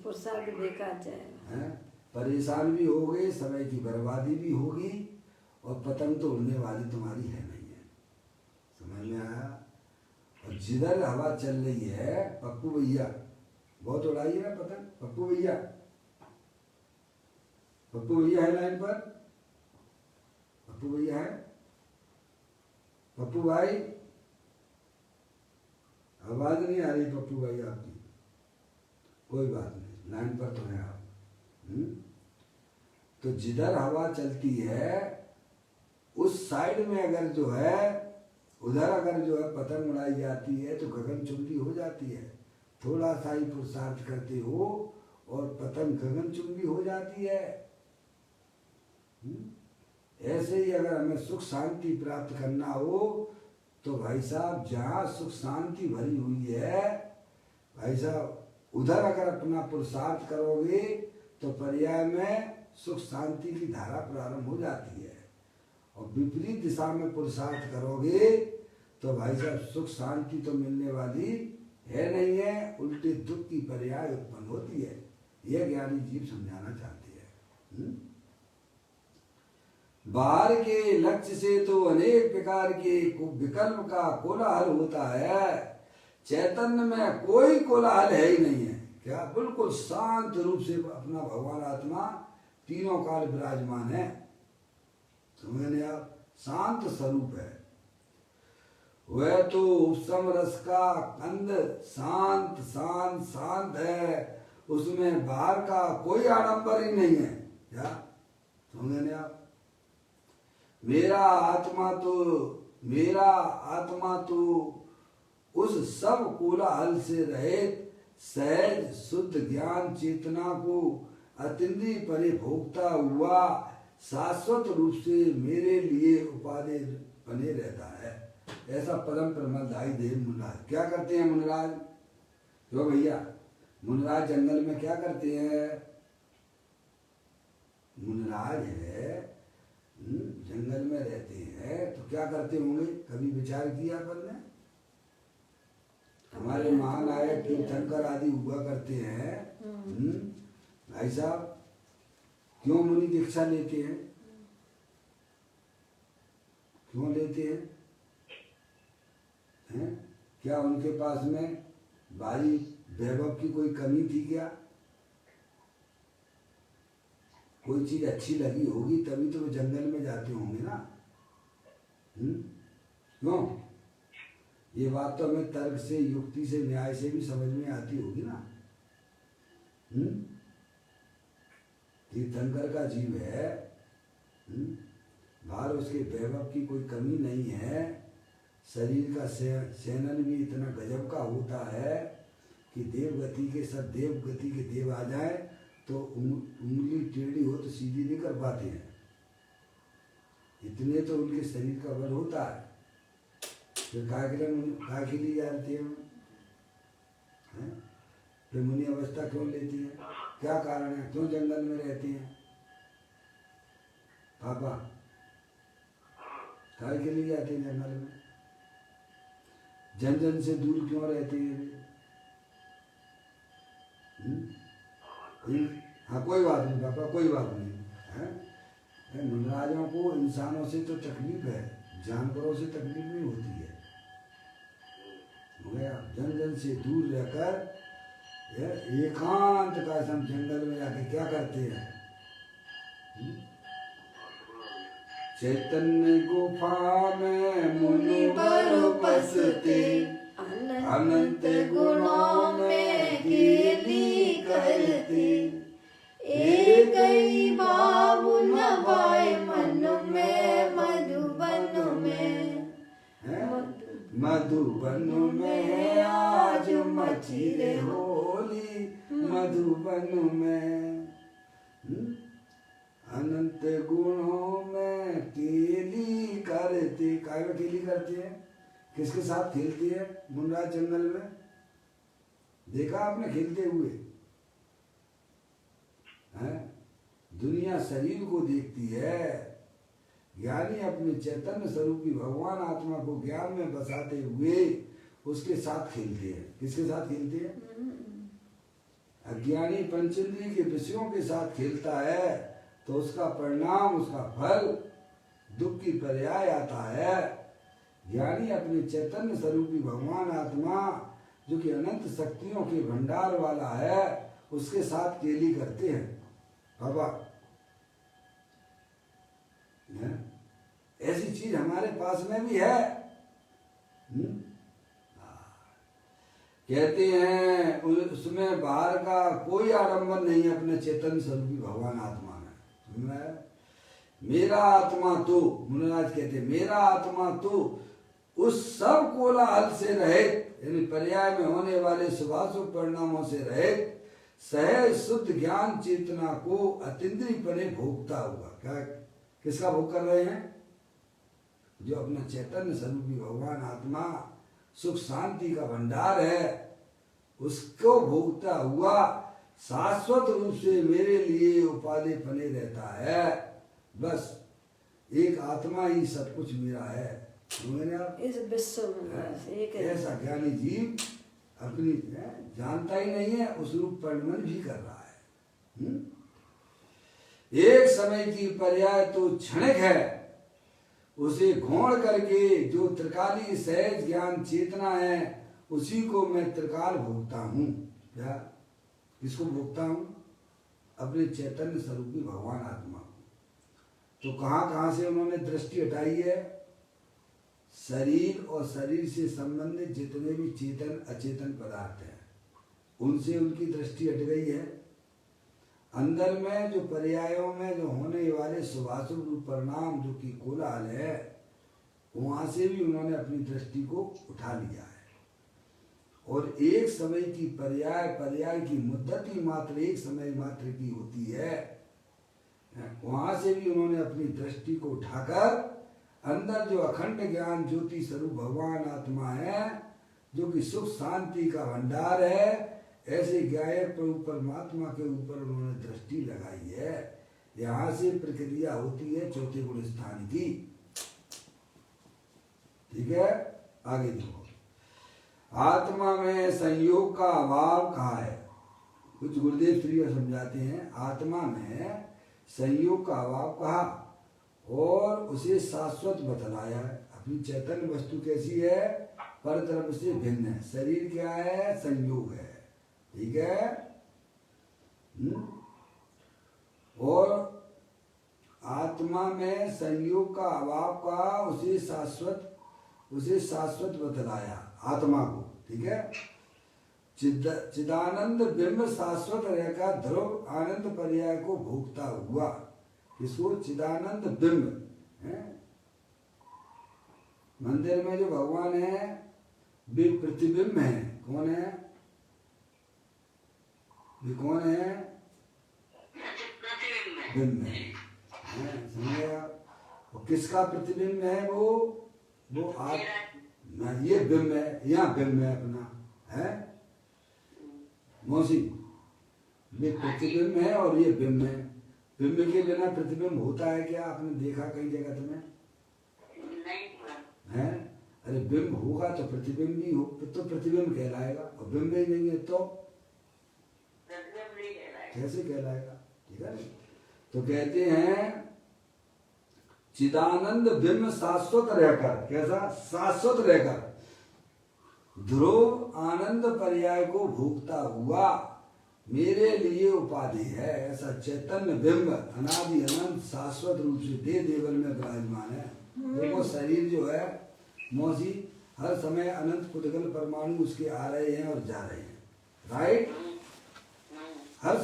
पुरुषार्थ देखा जाएगा। परेशान भी होगे, समय की बर्बादी भी होगी और पतंग तो उड़ने वाली तुम्हारी है नहीं है। समझ में आया? और जिधर हवा चल रही है, पप्पू भैया बहुत उड़ाई है ना पतंग। पप्पू भैया है लाइन पर? पप्पू भैया है? पप्पू भाई आवाज नहीं आ रही पप्पू भाई आपकी। कोई बात नहीं, लाइन पर तो है आप। तो जिधर हवा चलती है उस साइड में अगर जो है उधर अगर जो है पतंग उड़ाई जाती है तो गगनचुंबी हो जाती है। थोड़ा सा ही पुरुषार्थ करते हो और पतंग गगनचुंबी हो जाती है। ऐसे ही अगर हमें सुख शांति प्राप्त करना हो तो भाई साहब जहाँ सुख शांति भरी हुई है भाई साहब, उधर अगर अपना पुरुषार्थ करोगे तो पर्याय में सुख शांति की धारा प्रारंभ हो जाती है। और विपरीत दिशा में पुरुषार्थ करोगे तो भाई साहब सुख शांति तो मिलने वाली है नहीं है, उल्टे दुख की पर्याय उत्पन्न होती है। यह ज्ञानी जीव समझाना चाहते हैं। बाहर के लक्ष्य से तो अनेक प्रकार के विकल्प का कोलाहल होता है, चैतन्य में कोई कोलाहल है ही नहीं है। क्या? बिल्कुल शांत रूप से अपना भगवान आत्मा तीनों काल विराजमान है। समझने आप? शांत स्वरूप है। वह तो उपशम रस का कंद शांत शांत शांत है, उसमें बाहर का कोई आडंबर ही नहीं है। क्या समझे नहीं आप? मेरा आत्मा तो उस सब कोलाहल से रहित सहज शुद्ध ज्ञान चेतना को अतिंद्रिय परे भोगता हुआ शाश्वत रूप से मेरे लिए उपादेय बने रहता है। ऐसा परम प्रमदायी देव मुनराज क्या करते हैं? मुनराज क्यों भैया, मुनराज जंगल में क्या करते हैं? मुनराज है जंगल में रहते हैं तो क्या करते होंगे? कभी विचार किया अपन ने? हमारे महानायक तीर्थंकर आदि हुआ करते हैं भाई साहब, क्यों मुनि दीक्षा लेते हैं? क्यों लेते हैं? क्या उनके पास में भारी वैभव की कोई कमी थी क्या? कोई चीज अच्छी लगी होगी तभी तो वो जंगल में जाते होंगे ना। क्यों? ये बात तो हमें तर्क से, युक्ति से, न्याय से भी समझ में आती होगी ना। तीर्थंकर का जीव है, बाहर उसके वैभव की कोई कमी नहीं है, शरीर का सेनन भी इतना गजब का होता है कि देवगति के सब देवगति के देव आ जाए तो उंगली टेढ़ी हो तो सीधी नहीं कर पाते हैं, इतने तो उनके शरीर का बल होता है। फिर काय के लिए जानते हैं? फिर मुनि अवस्था क्यों लेती है? क्या कारण है? क्यों जंगल में रहते हैं? पापा काय के लिए जाते हैं जंगल में? जन जन से दूर क्यों रहते हैं? हाँ कोई बात नहीं पापा, कोई बात नहीं है। मुनराजों को इंसानों से तो तकलीफ है, जानवरों से तकलीफ नहीं होती है। हो गया? जन जन से दूर रहकर एकांत का सम जंगल में जाके क्या करते हैं? चैतन्य गुफा में मुनि बर बसते, अनंत गुणों में केली करते, एक ही बाबू न भाई मन में मधुबन में, मधुबन में आज मची रे होली मधुबन में। अनंत गुणों में केली करते, काय में केली करते हैं? किसके साथ खेलती है मुनराज जंगल में? देखा आपने खेलते हुए? हैं? दुनिया शरीर को देखती है, ज्ञानी अपने चैतन्य स्वरूपी भगवान आत्मा को ज्ञान में बसाते हुए उसके साथ खेलते हैं। किसके साथ खेलते हैं? अज्ञानी पंचेंद्रिय के विषयों के साथ खेलता है तो उसका परिणाम, उसका फल दुख की पर्याय आता है। ज्ञानी अपने चैतन्य स्वरूपी भगवान आत्मा जो कि अनंत शक्तियों के भंडार वाला है उसके साथ केली करते हैं। बाबा ऐसी चीज हमारे पास में भी है। कहते हैं उसमें बाहर का कोई आडंबर नहीं है अपने चेतन स्वरूपी भगवान आत्मा में। मेरा आत्मा तो, मुनिराज कहते मेरा आत्मा तो उस सब कोलाहल से रहित, यानी पर्याय में होने वाले शुभाशुभ परिणामों से रहित सहज शुद्ध ज्ञान चेतना को अतिंद्रिय पने भोगता हुआ। क्या किसका भोग कर रहे हैं? जो अपना चैतन्य स्वरूपी भगवान आत्मा सुख शांति का भंडार है उसको भोगता हुआ शाश्वत रूप से मेरे लिए उपादेय बने रहता है। बस एक आत्मा ही सब कुछ मेरा है। इस विश्व में एक ऐसा ज्ञानी जीव अपनी जानता ही नहीं है, उस रूप परिणमन भी कर रहा है। एक समय की पर्याय तो क्षणिक है, उसे घोड़ करके जो त्रिकाली सहज ज्ञान चेतना है उसी को मैं त्रिकाल भोगता हूँ। क्या किसको भोगता हूँ? अपने चैतन्य स्वरूपी भगवान आत्मा को। तो कहाँ कहाँ से उन्होंने दृष्टि हटाई है? शरीर और शरीर से संबंधित जितने भी चेतन अचेतन पदार्थ हैं उनसे उनकी दृष्टि हट गई है। अंदर में जो पर्यायों में जो होने वाले शुभाशुभ रूप परिणाम जो कि कोलाहल है, वहां से भी उन्होंने अपनी दृष्टि को उठा लिया है। और एक समय की पर्याय की मुद्दत ही मात्र एक समय मात्र की होती है। वहां से भी उन्होंने अपनी दृष्टि को उठाकर अंदर जो अखंड ज्ञान ज्योति स्वरूप भगवान आत्मा है, जो कि सुख शांति का भंडार है, ऐसे गायक प्रभु परमात्मा के ऊपर उन्होंने दृष्टि लगाई है। यहाँ से प्रक्रिया होती है चौथे गुण स्थान की। ठीक है, आगे देखो। आत्मा में संयोग का अभाव कहा है। कुछ गुरुदेव प्रिय समझाते हैं, आत्मा में संयोग का अभाव कहा और उसे शाश्वत बतलाया है। अपनी चैतन्य वस्तु कैसी है? परद्रव्य से भिन्न है। शरीर क्या है? संयोग है। ठीक है। और आत्मा में संयोग का अभाव का उसे शाश्वत बतलाया आत्मा को। ठीक है। चिदानंद बिंब शाश्वत रहकर ध्रुव आनंद पर्याय को भोगता हुआ। इसको चिदानंद बिंब है। मंदिर में जो भगवान है वे प्रतिबिंब है। कौन है? वे कौन है? बिंब है। समझे आप? और किसका प्रतिबिंब है? वो आप ये बिंब है। यहाँ बिंब है अपना है मौसी। ये प्रतिबिंब है और ये बिंब है। बिंब के बिना प्रतिबिंब होता है क्या? आपने देखा कई जगत में है? अरे बिंब होगा तो प्रतिबिंब भी हो, तो प्रतिबिंब कहलाएगा। और बिंब ही नहीं है तो कैसे कहलाएगा? ठीक है। तो कहते हैं चिदानंद बिंब शाश्वत रहकर, कैसा? शाश्वत रहकर ध्रुव आनंद पर्याय को भोगता हुआ मेरे लिए उपाधि है। ऐसा चैतन्य बिंब अनादि अनंत शाश्वत रूप से दे देवल में विराजमान है। देखो शरीर जो है मौसी, हर समय अनंत पुद्गल परमाणु उसके आ रहे हैं और जा रहे हैं। राइट? हर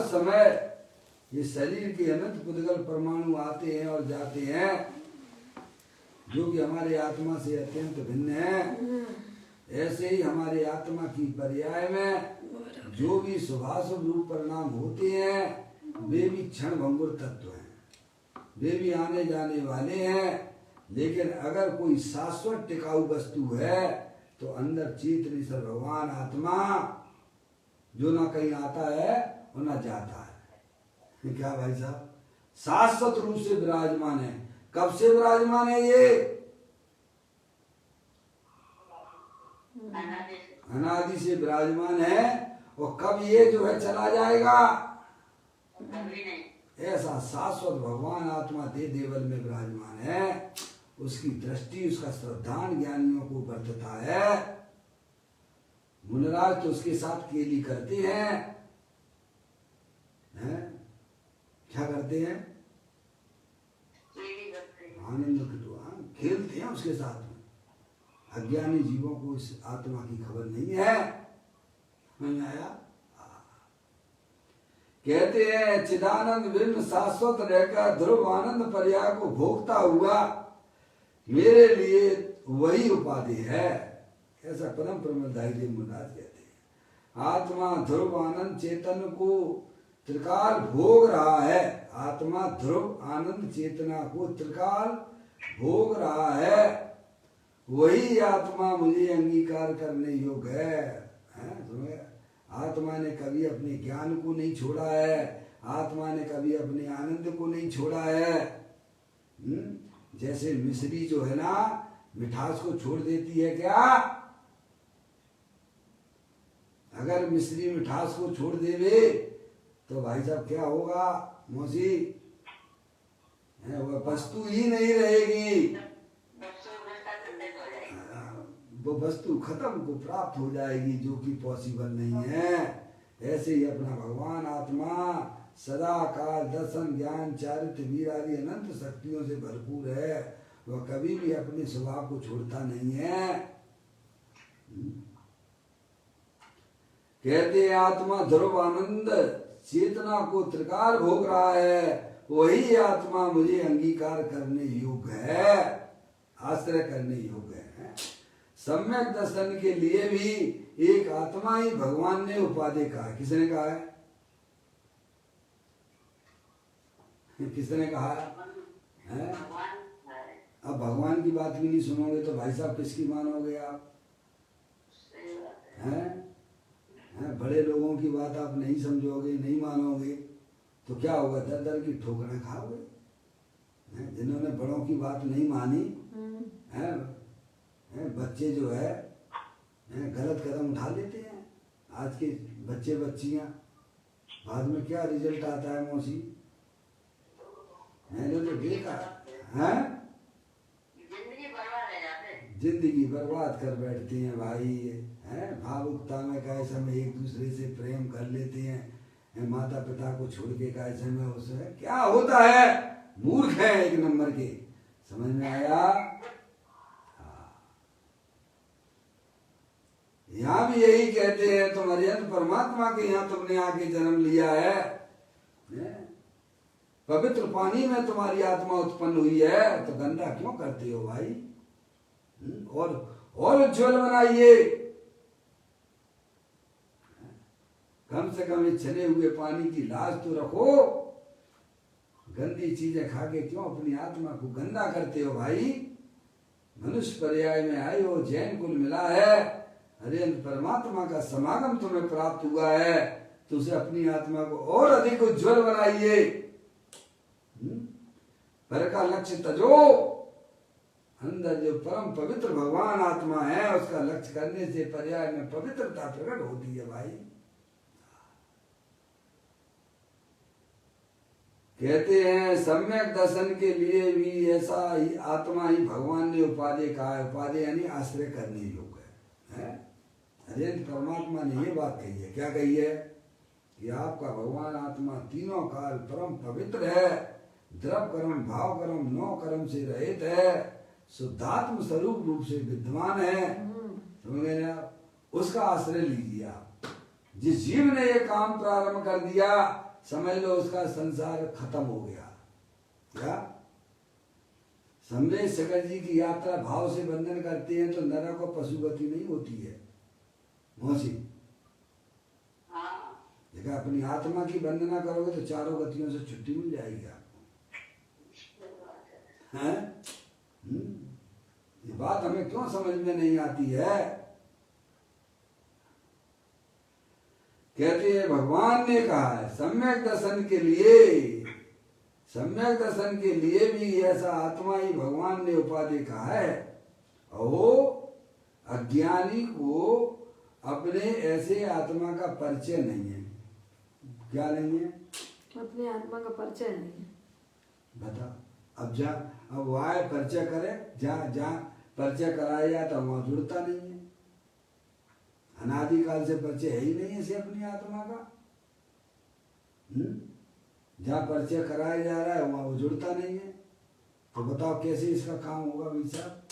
समय ये शरीर के अनंत पुद्गल परमाणु आते हैं और जाते हैं, जो कि हमारे आत्मा से अत्यंत भिन्न है। ऐसे ही हमारे आत्मा की पर्याय में जो भी शुभाशुभ रूप परिणाम होते हैं वे भी क्षण भंगुर तत्व हैं। वे भी आने जाने वाले हैं। लेकिन अगर कोई शाश्वत टिकाऊ वस्तु है तो अंदर चेतनेश्वर भगवान आत्मा जो ना कहीं आता है और ना जाता है। क्या भाई साहब? शाश्वत रूप से विराजमान है। कब से विराजमान है ये? अनादि से विराजमान है। और कब ये जो है चला जाएगा? ऐसा शाश्वत भगवान आत्मा दे देवल में विराजमान है। उसकी दृष्टि, उसका श्रद्धान ज्ञानियों को बरतता है। मुनिराज तो उसके साथ केली करते हैं। क्या करते हैं? आनंद खेलते हैं उसके साथ में। अज्ञानी जीवों को इस आत्मा की खबर नहीं है। नहीं आया? कहते हैं चिदानंद बिंब शाश्वत रहकर ध्रुव आनंद पर्याय को भोगता हुआ मेरे लिए वही उपाधि है। ऐसा परम प्रमदायी देव मुनिराज कहते हैं। आत्मा ध्रुव आनंद चेतन को त्रिकाल भोग रहा है। आत्मा ध्रुव आनंद चेतना को त्रिकाल भोग रहा है। वही आत्मा मुझे अंगीकार करने योग्य है। आत्मा ने कभी अपने ज्ञान को नहीं छोड़ा है। आत्मा ने कभी अपने आनंद को नहीं छोड़ा है। जैसे मिश्री जो है ना मिठास को छोड़ देती है क्या? अगर मिश्री मिठास को छोड़ देवे तो भाई साहब क्या होगा मौसी? वह वस्तु ही नहीं रहेगी। वो वस्तु खत्म को प्राप्त हो जाएगी, जो कि पॉसिबल नहीं है। ऐसे ही अपना भगवान आत्मा सदा काल दर्शन ज्ञान चारित्र वीर आदि अनंत शक्तियों से भरपूर है। वह कभी भी अपने स्वभाव को छोड़ता नहीं है। कहते हैं आत्मा ध्रुव आनंद चेतना को त्रिकाल भोग रहा है, वही आत्मा मुझे अंगीकार करने योग्य है, आश्रय करने योग्य है। सम्यक दर्शन के लिए भी एक आत्मा ही भगवान ने उपाधि कहा है। किसने कहा है? किसने कहा है? अब भगवान की बात भी नहीं सुनोगे तो भाई साहब किसकी मानोगे आप? हैं? बड़े लोगों की बात आप नहीं समझोगे, नहीं मानोगे तो क्या होगा? दर दर की ठोकरें खाओगे। जिन्होंने बड़ों की बात नहीं मानी बच्चे जो है गलत कदम उठा लेते हैं। आज के बच्चे बच्चियां बाद में क्या रिजल्ट आता है मौसी? मैंने तो देखा है, जिंदगी बर्बाद कर बैठती हैं भाई। भावुकता में कैसे में एक दूसरे से प्रेम कर लेते हैं, माता पिता को छोड़ के कैसे में उससे क्या होता है? मूर्ख है एक नंबर के। समझ में आया? यहाँ भी यही कहते हैं, तुम अरिहंत परमात्मा के यहाँ तुमने आके जन्म लिया है, पवित्र पानी में तुम्हारी आत्मा उत्पन्न हुई है, तो गंदा क्यों करते हो भाई? और उज्ज्वल बनाइए। कम से कम इस चले हुए पानी की लाज तो रखो। गंदी चीजें खा के क्यों अपनी आत्मा को गंदा करते हो भाई? मनुष्य पर्याय में आए हो, जैन कुल मिला है, अरिहंत परमात्मा का समागम तुम्हें प्राप्त हुआ है, तो उसे अपनी आत्मा को और अधिक उज्ज्वल बनाइए। पर का लक्ष्य तजो। अंदर जो परम पवित्र भगवान आत्मा है उसका लक्ष्य करने से पर्याय में पवित्रता प्रकट होती है भाई। कहते हैं सम्यक दर्शन के लिए भी ऐसा ही आत्मा ही भगवान ने उपाधि कहा है। उपाधि यानी आश्रय करने योग्य है। अरिहंत परमात्मा ने ये बात कही है। क्या कही है? कि आपका भगवान आत्मा तीनों काल परम पवित्र है, द्रव कर्म भाव कर्म नौ कर्म से रहित है, शुद्धात्म स्वरूप रूप से विद्यमान है। समझ गए आप? उसका आश्रय लीजिए आप। जिस जीव ने ये काम प्रारंभ कर दिया, समझ लो उसका संसार खत्म हो गया। क्या समझे? शंकर जी की यात्रा भाव से बंधन करते हैं तो नरक और पशुगति नहीं होती है मौसी। देखा, अपनी आत्मा की वंदना करोगे तो चारों गतियों से छुट्टी मिल जाएगी आपको। हैं? ये बात हमें क्यों समझ में नहीं आती है? कहते हैं भगवान ने कहा है सम्यक दर्शन के लिए, सम्यक दर्शन के लिए भी ऐसा आत्मा ही भगवान ने उपाधि कहा है। और अज्ञानी को अपने ऐसे आत्मा का परिचय नहीं है। क्या नहीं है? अपने आत्मा का परिचय नहीं है। बता। अब वह परिचय करे, जहाँ परिचय कराया जाता वहां जुड़ता नहीं है। अनादिकाल से परिचय है ही नहीं इसे अपनी आत्मा का। जहाँ परिचय कराया जा रहा है वहां वो जुड़ता नहीं है। तो बताओ कैसे इसका काम होगा भाई साहब?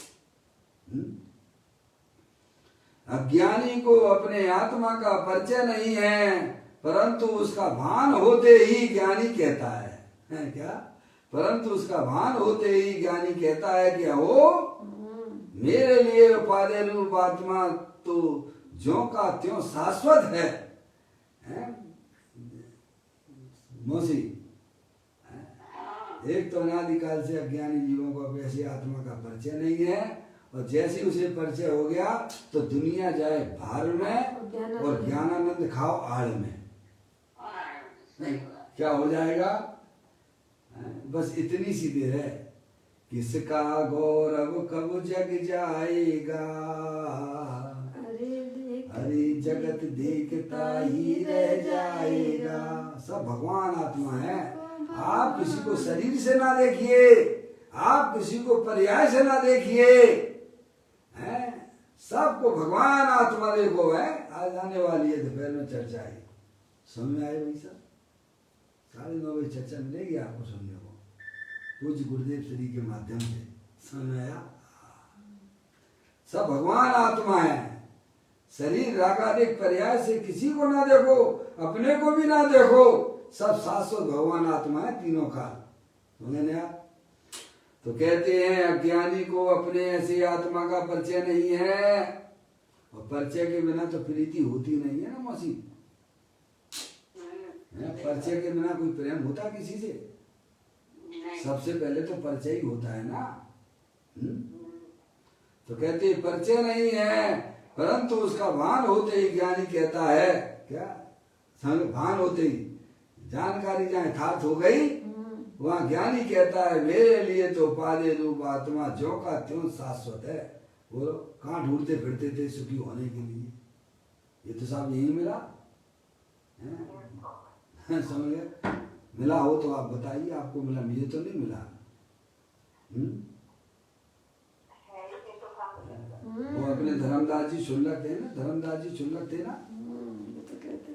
अज्ञानी को अपने आत्मा का परिचय नहीं है, परंतु उसका भान होते ही ज्ञानी कहता है क्या? परंतु उसका भान होते ही ज्ञानी कहता है कि हो मेरे लिए उपाधि रूप आत्मा तो ज्यों का त्यों शाश्वत है। मौसी, एक तो अनादिकाल से अज्ञानी जीवों को वैसे आत्मा का परिचय नहीं है, और जैसे उसे परिचय हो गया तो दुनिया जाए भार में और ज्ञानानंद खाओ आड़ में। क्या हो जाएगा? बस इतनी सी देर है। किसका गौरव कब जग जाएगा, अरे जगत देखता ही रह जाएगा। सब भगवान आत्मा है। आप किसी को शरीर से ना देखिए, आप किसी को पर्याय से ना देखिए, सबको भगवान आत्मा देखो है। आज आने वाली है दोपहर में चर्चा है। समझ में आए भाई साहब? 9:30 चर्चा मिलेगी आपको सुनने को, पूज्य गुरुदेव श्री के माध्यम से। समझ में आया? सब भगवान आत्मा है। शरीर रागादिक पर्याय से किसी को ना देखो, अपने को भी ना देखो, सब शाश्वत भगवान आत्मा है तीनों काल। समझे ना? तो कहते हैं अज्ञानी को अपने ऐसी आत्मा का परिचय नहीं है, और परिचय के बिना तो प्रीति होती नहीं है ना मौसी। परिचय के बिना कोई प्रेम होता किसी से? सबसे पहले तो परिचय ही होता है ना। तो कहते परिचय नहीं है, परंतु उसका भान होते ही ज्ञानी कहता है, क्या भान होते ही जानकारी जहाँ यथार्थ हो गई, वहाँ ज्ञानी कहता है मेरे लिए तो पादे रूप आत्मा जो का त्यों शाश्वत है। बोलो कहाँ ढूंढते फिरते थे सुखी होने के लिए, ये तो सब यही मिला है। समझ गए? मिला हो तो आप बताइए, आपको मिला, मुझे तो नहीं मिला। वो अपने धर्मदास जी शुल्लक थे ना, धर्मदास जी शुल्लक थे ना,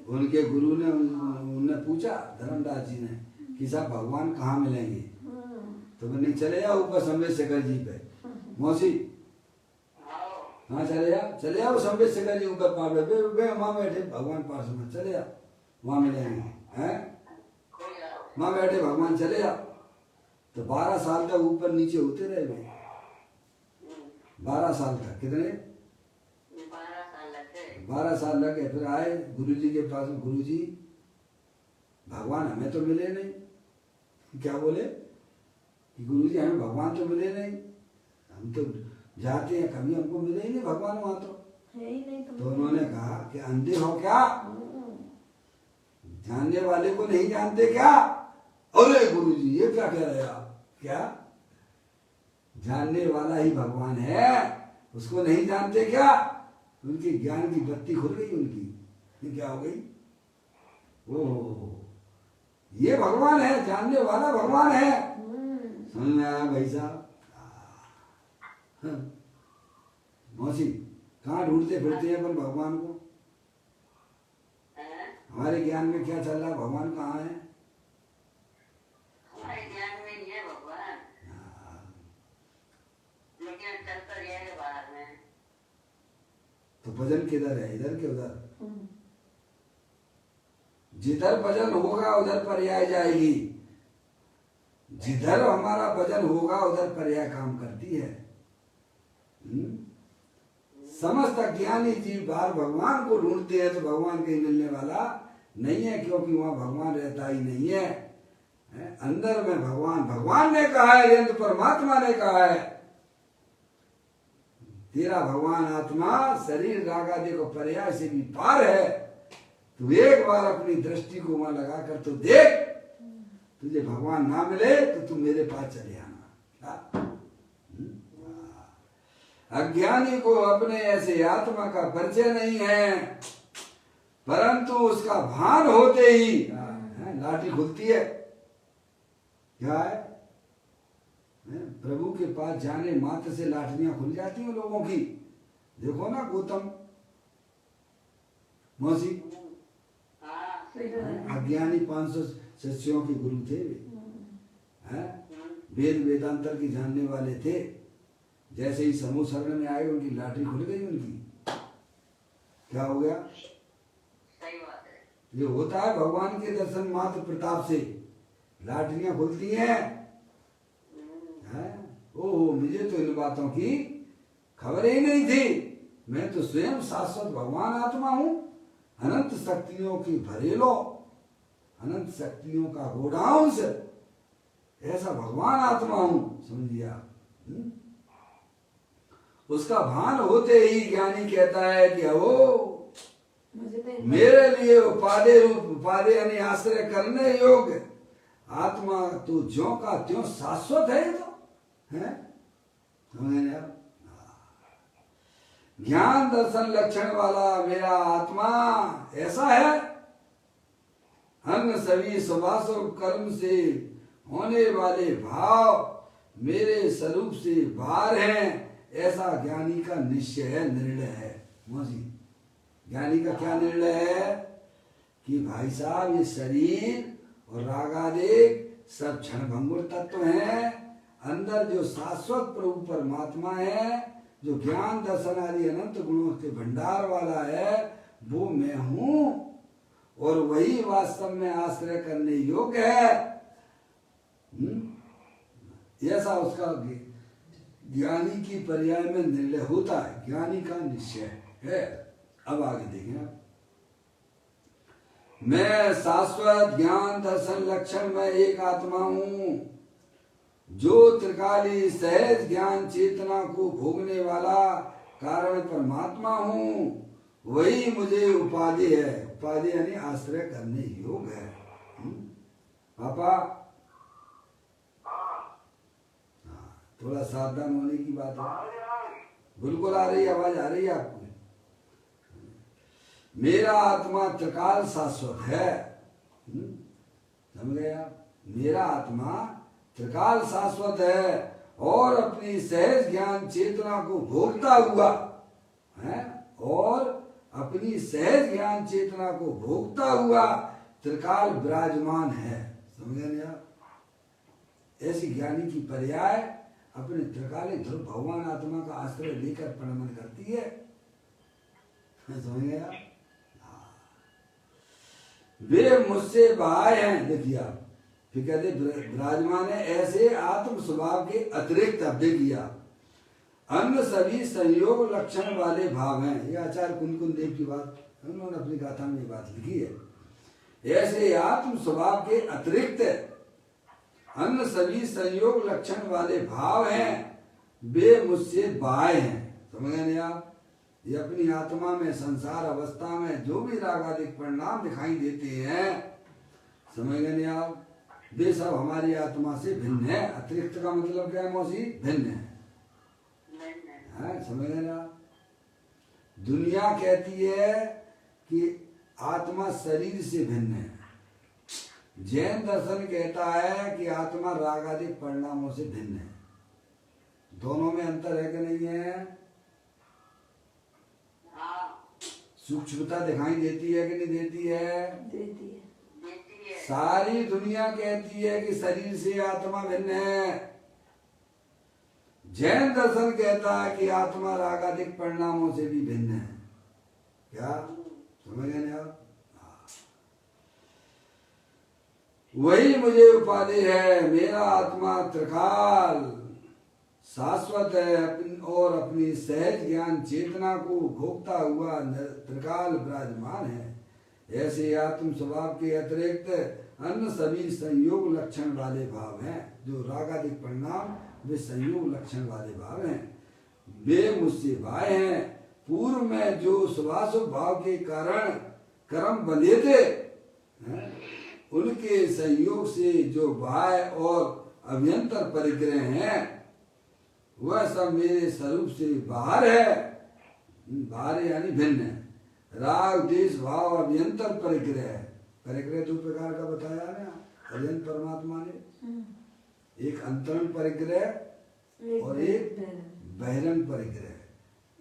उनके गुरु ने उनने पूछा धर्मदास जी ने कि साहब भगवान कहाँ मिलेंगे? तो मैंने चले जाओ ऊपर संवेद शेखर जी पे। मौसी हाँ चले जाओ संवेद शेखर जी ऊपर पावे वहाँ बैठे भगवान पास में, चले जाओ वहाँ मिलेंगे हैं, वहाँ बैठे भगवान, चले जाओ। तो 12 साल तक ऊपर नीचे होते रहे भाई, 12 साल तक। कितने? 12 साल लगे। फिर आए गुरुजी के पास में, गुरुजी भगवान हमें तो मिले नहीं। क्या बोले कि गुरुजी हमें भगवान तो मिले नहीं, हम तो जाते हैं कभी हमको मिले ही नहीं भगवान वहां तो है ही नहीं। तो उन्होंने कहा कि अंधे हो क्या, जानने वाले को नहीं जानते क्या? अरे गुरुजी ये क्या कह रहे आप? क्या जानने वाला ही भगवान है, उसको नहीं जानते क्या? उनके ज्ञान की बत्ती खुल गई उनकी। ये क्या हो गई? ओह ये भगवान है, जानने वाला भगवान है। समझ में आया भाई साहब? मौसी कहाँ ढूंढते फिरते हैं अपन भगवान को? हमारे ज्ञान में क्या चल रहा है? भगवान कहाँ है? हमारे ज्ञान में नहीं है भगवान, लेकिन चलता रहेगा बाहर में। तो भजन किधर है? इधर के उधर? जिधर भजन होगा उधर पर्याय जाएगी, जिधर हमारा भजन होगा उधर पर्याय काम करती है। समस्त ज्ञानी जीव बाहर भगवान को ढूंढते हैं तो भगवान कहीं मिलने वाला नहीं है, क्योंकि वहां भगवान रहता ही नहीं है। अंदर में भगवान ने कहा है, यंत्र परमात्मा ने कहा है तेरा भगवान आत्मा शरीर राग आदि को पर्याय से भी पार है। तू एक बार अपनी दृष्टि को वहां लगा कर तो देख, तुझे भगवान ना मिले तो तू मेरे पास चले आना। अज्ञानी को अपने ऐसे आत्मा का परिचय नहीं है, परंतु उसका भान होते ही लाठी खुलती है। क्या है? प्रभु के पास जाने मात्र से लाठियां खुल जाती हैं लोगों की। देखो ना गौतम मौसी, अज्ञानी 500 शिष्यों के गुरु थे, वेद वेदांतर की जानने वाले थे। जैसे ही समूह शरण में आए उनकी लाठी खुल गई उनकी। क्या हो गया? सही बात है। ये होता है भगवान के दर्शन मात्र प्रताप से, लाठियां खुलती हैं। ओह मुझे तो इन बातों की खबर ही नहीं थी। मैं तो स्वयं शाश्वत भगवान आत्मा हूं, अनंत शक्तियों की भरेलो, अनंत शक्तियों का गोडाउंस, ऐसा भगवान आत्मा हूं। समझिए आप? उसका भान होते ही ज्ञानी कहता है कि ओ मेरे लिए उपाधि रूप, उपाधि यानी आश्रय करने योग्य आत्मा तो ज्यों का त्यों शाश्वत है। तो है ज्ञान दर्शन लक्षण वाला मेरा आत्मा ऐसा है, अन्य सभी सुभाषुभ कर्म से होने वाले भाव मेरे स्वरूप से बाहर हैं, ऐसा ज्ञानी का निश्चय है, निर्णय है। मौसी ज्ञानी का क्या निर्णय है कि भाई साहब ये शरीर और रागादेक सब क्षणभंगुर तत्व हैं। अंदर जो शाश्वत प्रभु परमात्मा है, जो ज्ञान दर्शन आदि अनंत गुणों के भंडार वाला है, वो मैं हूं और वही वास्तव में आश्रय करने योग्य है। ऐसा उसका ज्ञानी की पर्याय में निर्णय होता है, ज्ञानी का निश्चय है। अब आगे देखें, मैं शाश्वत ज्ञान दर्शन लक्षण में एक आत्मा हूं, जो त्रिकाली सहज ज्ञान चेतना को भोगने वाला कारण परमात्मा हूं, वही मुझे उपाधि है। उपाधि यानी आश्रय करने योग्य है। पापा थोड़ा सावधान होने की बात है। बिल्कुल आ रही है, आवाज आ रही है आपको? मेरा आत्मा त्रिकाल शाश्वत है। समझ गए आप? मेरा आत्मा त्रिकाल शाश्वत है और अपनी सहज ज्ञान चेतना को भोगता हुआ है, और अपनी सहज ज्ञान चेतना को भोगता हुआ त्रिकाल विराजमान है। समझ गए आप? ऐसी ज्ञानी की पर्याय अपने त्रिकाली ध्रुव भगवान आत्मा का आश्रय लेकर प्रणमन करती है। समझ गए आप? वे मुझसे बाहर हैं। देखिए आप, फिर कहते विराजमान है ऐसे आत्म स्वभाव के अतिरिक्त। अब देखिए आप, अन्य सभी संयोग लक्षण वाले भाव हैं। ये आचार्य कुंदकुंद देव की बात, उन्होंने अपनी गाथा में ये बात लिखी है। ऐसे आत्म स्वभाव के अतिरिक्त अन्य सभी संयोग लक्षण वाले भाव हैं, वे मुझसे बाह्य हैं। समझ गए आप? ये अपनी आत्मा में संसार अवस्था में जो भी रागादिक परिणाम दिखाई देते हैं, समझ गए आप, वे सब हमारी आत्मा से भिन्न है। अतिरिक्त का मतलब क्या है मौसी? भिन्न है। समझ गए आप? दुनिया कहती है कि आत्मा शरीर से भिन्न है। जैन दर्शन कहता है कि आत्मा रागादिक परिणामों से भिन्न है। दोनों में अंतर है कि नहीं है? सूक्ष्मता दिखाई देती है कि नहीं देती है? देती है। सारी दुनिया कहती है कि शरीर से आत्मा भिन्न है। जैन दर्शन कहता है कि आत्मा रागादिक परिणामों से भी भिन्न है। क्या समझ गए आप? वही मुझे उपाधि है। मेरा आत्मा त्रिकाल शाश्वत है और अपनी सहज ज्ञान चेतना को भोगता हुआ त्रिकाल विराजमान है। ऐसे आत्म स्वभाव के अतिरिक्त अन्य सभी संयोग लक्षण वाले भाव हैं, जो रागादिक परिणाम वे संयोग लक्षण वाले भाव हैं, वे मुझसे बाह्य हैं। पूर्व में जो शुभाशुभ भाव के कारण कर्म बंधे थे, उनके संयोग से जो बाह्य और अभ्यंतर परिग्रह हैं, वह सब मेरे स्वरूप से बाहर है। बाहर यानी भिन्न है। राग देश भाव अभ्यंतर परिग्रह है। परिग्रह दो प्रकार का बताया ना अजंत परमात्मा ने, एक अंतरंग परिग्रह और एक बहिरंग परिग्रह।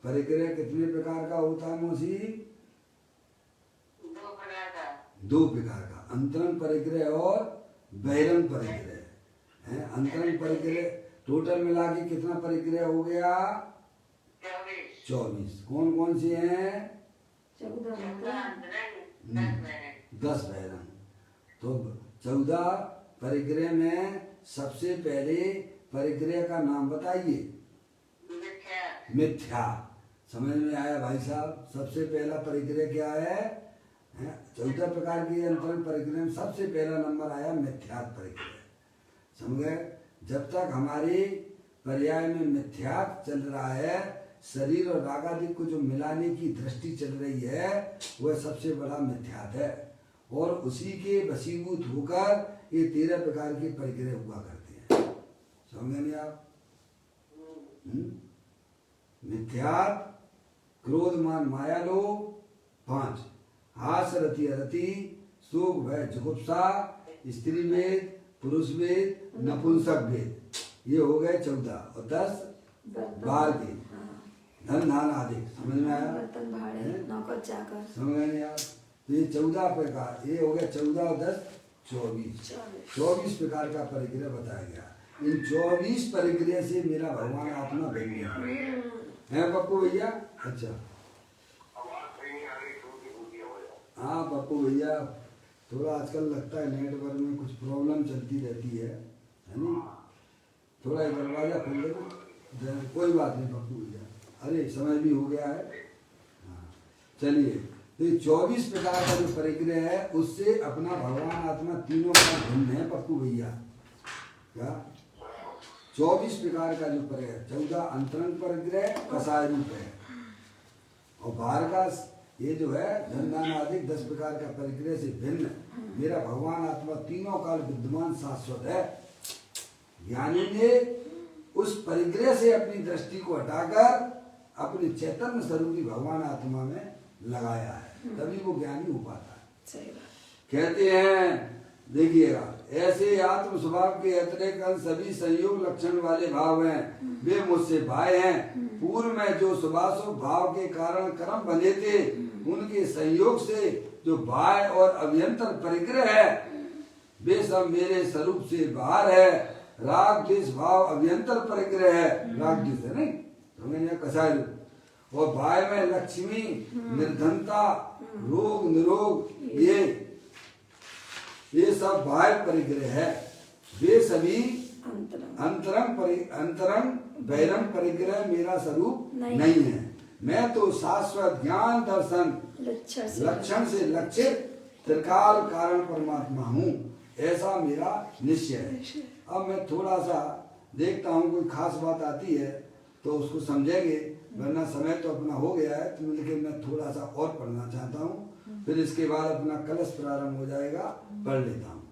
परिग्रह कितने प्रकार का होता है मौसी? दो प्रकार का, अंतरंग परिग्रह और बहिरंग परिग्रह है। अंतरंग परिग्रह टोटल मिला के कितना परिग्रह हो गया? 24। कौन कौन से हैं? 10 बहिरंग। तो 14 परिग्रह में सबसे पहले परिग्रह का नाम बताइए। मिथ्या। समझ में आया भाई साहब? सबसे पहला परिग्रह क्या है? 14 प्रकार के अंतरंग परिग्रह में सबसे पहला नंबर आया मिथ्यात्व परिग्रह। समझ गए? जब तक हमारे पर्याय में मिथ्यात्व चल रहा है, शरीर और रागादिक को जो मिलाने की दृष्टि चल रही है, वह सबसे बड़ा मिथ्यात्व है। और उसी के वशीभूत होकर ये 13 प्रकार के परिग्रह हुआ करते हैं। समझ नहीं आप? मिथ्यात्व, क्रोध मान माया लोभ 5, हास रति अरति, शोक भय जुगुप्सा, स्त्री वेद, पुरुष वेद, नपुंसक वेद। ये हो गए 14 और 10 बार के धन धान आदि। समझ में आया? बर्तन भाड़े, नौकर चाकर। समझ में नहीं आया? तो ये 14 प्रकार, ये हो गया 14 और 10 24 24 प्रकार का परिग्रह बताया गया। इन 24 परिग्रह से मेरा भगवान आत्मा भिन्न है पप्पू भैया। अच्छा हाँ पप्पू भैया, थोड़ा आजकल लगता है नेटवर्क में कुछ प्रॉब्लम चलती रहती है नहीं? थोड़ा ये दरवाजा खोल दो। कोई बात नहीं पप्पू भैया, अरे समय भी हो गया है। हाँ चलिए, तो ये 24 प्रकार का जो परिग्रह है उससे अपना भगवान आत्मा तीनों का भिन्न है पप्पू भैया। क्या 24 प्रकार का जो परिग्रह, 14 अंतरंग परिग्रह कसाय रूप है, और बाहर का ये जो है धन आदि 10 प्रकार का परिग्रह से भिन्न मेरा भगवान आत्मा तीनों काल विद्यमान शाश्वत है। ज्ञानी ने उस परिग्रह से अपनी दृष्टि को हटाकर अपने चैतन्य स्वरूपी भगवान आत्मा में लगाया है, तभी वो ज्ञानी हो पाता है। कहते हैं देखिएगा, ऐसे आत्म स्वभाव के अतिरिक्त सभी संयोग लक्षण वाले भाव हैं, वे मुझसे भाई हैं। पूर्व में जो शुभाशुभ भाव के कारण कर्म बने थे, उनके संयोग से जो बाह्य और अभ्यंतर परिग्रह है, वे सब मेरे स्वरूप से बाहर है। राग द्वेष भाव अभ्यंतर परिग्रह है, राग द्वेष है नहीं, तो कसाय, और बाह्य में लक्ष्मी, निर्धनता, रोग निरोग, ये सब बाह्य परिग्रह है। वे सभी अंतरंग बहिरंग परिग्रह मेरा स्वरूप नहीं है। मैं तो शाश्वत ज्ञान दर्शन लक्षण से लक्षित त्रिकाल कारण परमात्मा हूँ, ऐसा मेरा निश्चय है। अब मैं थोड़ा सा देखता हूँ कोई खास बात आती है तो उसको समझेंगे, वरना समय तो अपना हो गया है, तो लेकिन मैं थोड़ा सा और पढ़ना चाहता हूँ, फिर इसके बाद अपना कलश प्रारंभ हो जाएगा, पढ़ लेता हूँ।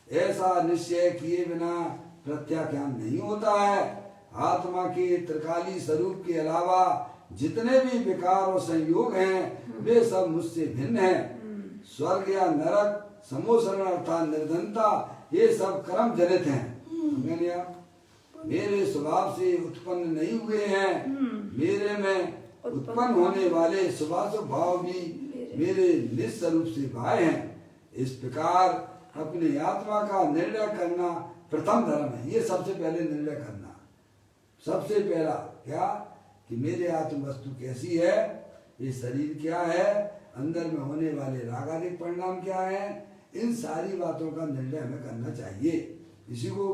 ऐसा निश्चय किए बिना प्रत्याख्यान नहीं होता है। आत्मा के त्रिकाली स्वरूप के अलावा जितने भी विकार और संयोग हैं, वे सब मुझसे भिन्न हैं। स्वर्ग या नरक, समोसरण अर्थात निर्धनता, ये सब कर्म जनित हैं। मेरे स्वभाव से उत्पन्न नहीं हुए हैं। मेरे में उत्पन्न होने वाले स्वभाव भाव भी मेरे निस्वरूप से भाई हैं। इस प्रकार अपने आत्मा का निर्णय करना प्रथम धर्म है। ये सबसे पहले निर्णय करना, सबसे पहला क्या कि मेरे आत्म वस्तु कैसी है, ये शरीर क्या है, अंदर में होने वाले रागादिक परिणाम क्या है, इन सारी बातों का निर्णय हमें करना चाहिए। इसी को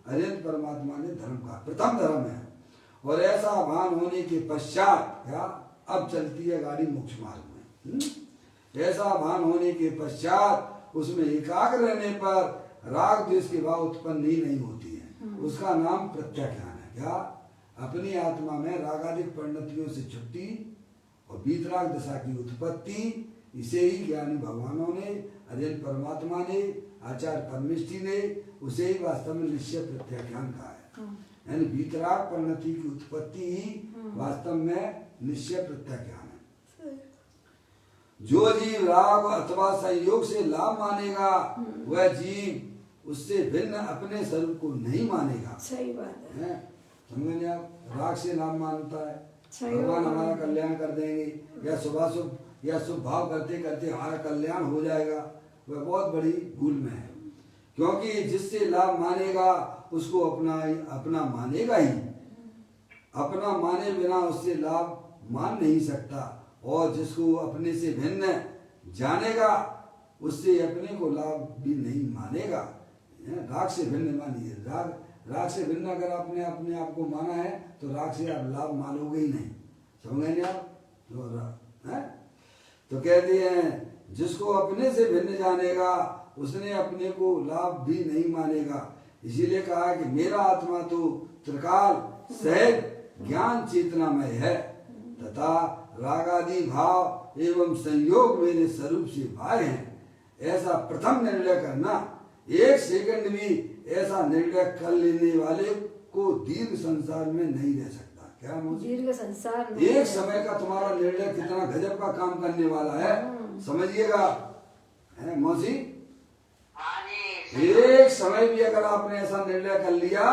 अरिहंत परमात्मा ने धर्म कहा, प्रथम धर्म है। और ऐसा भान होने के पश्चात, क्या अब चलती है गाड़ी मोक्ष मार्ग में, ऐसा भान होने के पश्चात उसमें एकाग्र रहने पर राग द्वेष के भाव उत्पन्न ही नहीं होती है। उसका नाम प्रत्याख्यान है। क्या अपनी आत्मा में रागादिक परिणतियों से छुट्टी और वीतराग दशा की उत्पत्ति, इसे ही ज्ञानी भगवानों ने, अरिहंत परमात्मा ने, आचार्य परमेष्ठी ने, उसे ही वास्तव में निश्चय प्रत्याख्यान कहा है। यानी वीतराग परिणति की उत्पत्ति ही वास्तव में निश्चय प्रत्याख्यान है। जो जीव राग अथवा संयोग से लाभ मानेगा, वह जीव उससे भिन्न अपने स्वरूप को नहीं मानेगा। सही बात है। समझे आप? राग से लाभ मानता है, भगवान हमारा कल्याण कर देंगे, या शुभाशुभ या शुभ भाव करते करते हमारा कल्याण हो जाएगा, वह बहुत बड़ी भूल में है। क्योंकि जिससे लाभ मानेगा उसको अपना मानेगा ही, अपना माने बिना उससे लाभ मान नहीं सकता। और जिसको अपने से भिन्न जानेगा उससे अपने को लाभ भी नहीं मानेगा। राग से भिन्न मानिए, राग से भिन्न अगर आपने अपने आप को माना है तो राग से आप लाभ मानोगे ही नहीं। समझेंगे आप? तो कहते हैं जिसको अपने से भिन्न जानेगा उसने अपने को लाभ भी नहीं मानेगा। इसीलिए कहा कि मेरा आत्मा तो त्रिकाल सहज ज्ञान चेतनामय है, तथा रागादि भाव एवं संयोग मेरे स्वरूप से भाई हैं। ऐसा प्रथम निर्णय करना, एक सेकंड भी ऐसा निर्णय कर लेने वाले को दीर्घ संसार में नहीं रह सकता। क्या दीर्घ संसार में एक समय का तुम्हारा निर्णय कितना गजब का काम करने वाला है, समझिएगा मौसी। एक समय भी अगर आपने ऐसा निर्णय कर लिया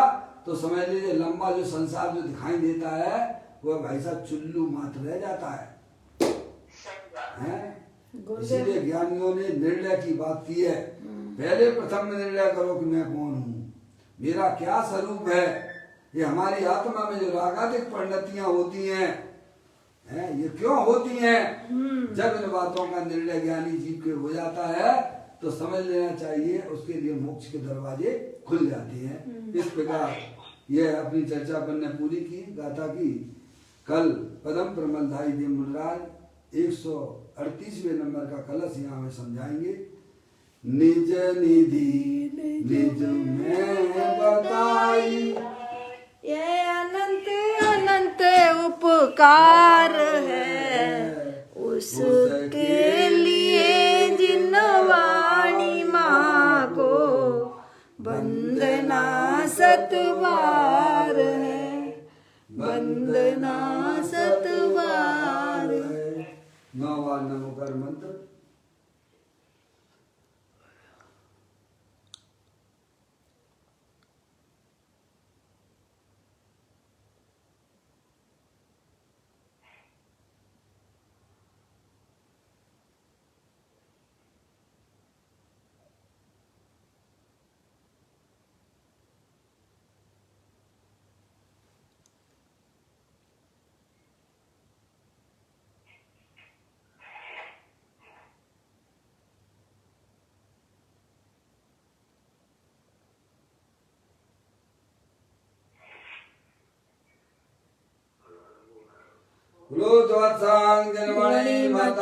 तो समझ लीजिए लंबा जो संसार जो दिखाई देता है वह भाई साहब चुल्लू मात्र रह जाता है। इसीलिए ज्ञानियों ने निर्णय की बात की है। पहले प्रथम निर्णय करो कि मैं कौन हूँ, मेरा क्या स्वरूप है। ये हमारी आत्मा में जो रागादिक परिणतियां होती हैं, ये क्यों होती हैं? जब इन बातों का निर्णय ज्ञानी जीव के हो जाता है तो समझ लेना चाहिए उसके लिए मोक्ष के दरवाजे खुल जाते हैं। इस प्रकार यह अपनी चर्चा अपन ने पूरी की गाथा की। कल पदम प्रमलधारी देव मुनिराज 138वें नंबर का कलश यहाँ में समझाएंगे। निज निधि निज में बताई, ये अनंत अनंत उपकार है उसके लिए जिन वाणी माँ को वंदना सतबार है, वंदना सतबार है। 9 बार नमोकार मंत्र। बोलो द्वादशांग जनवाणी माता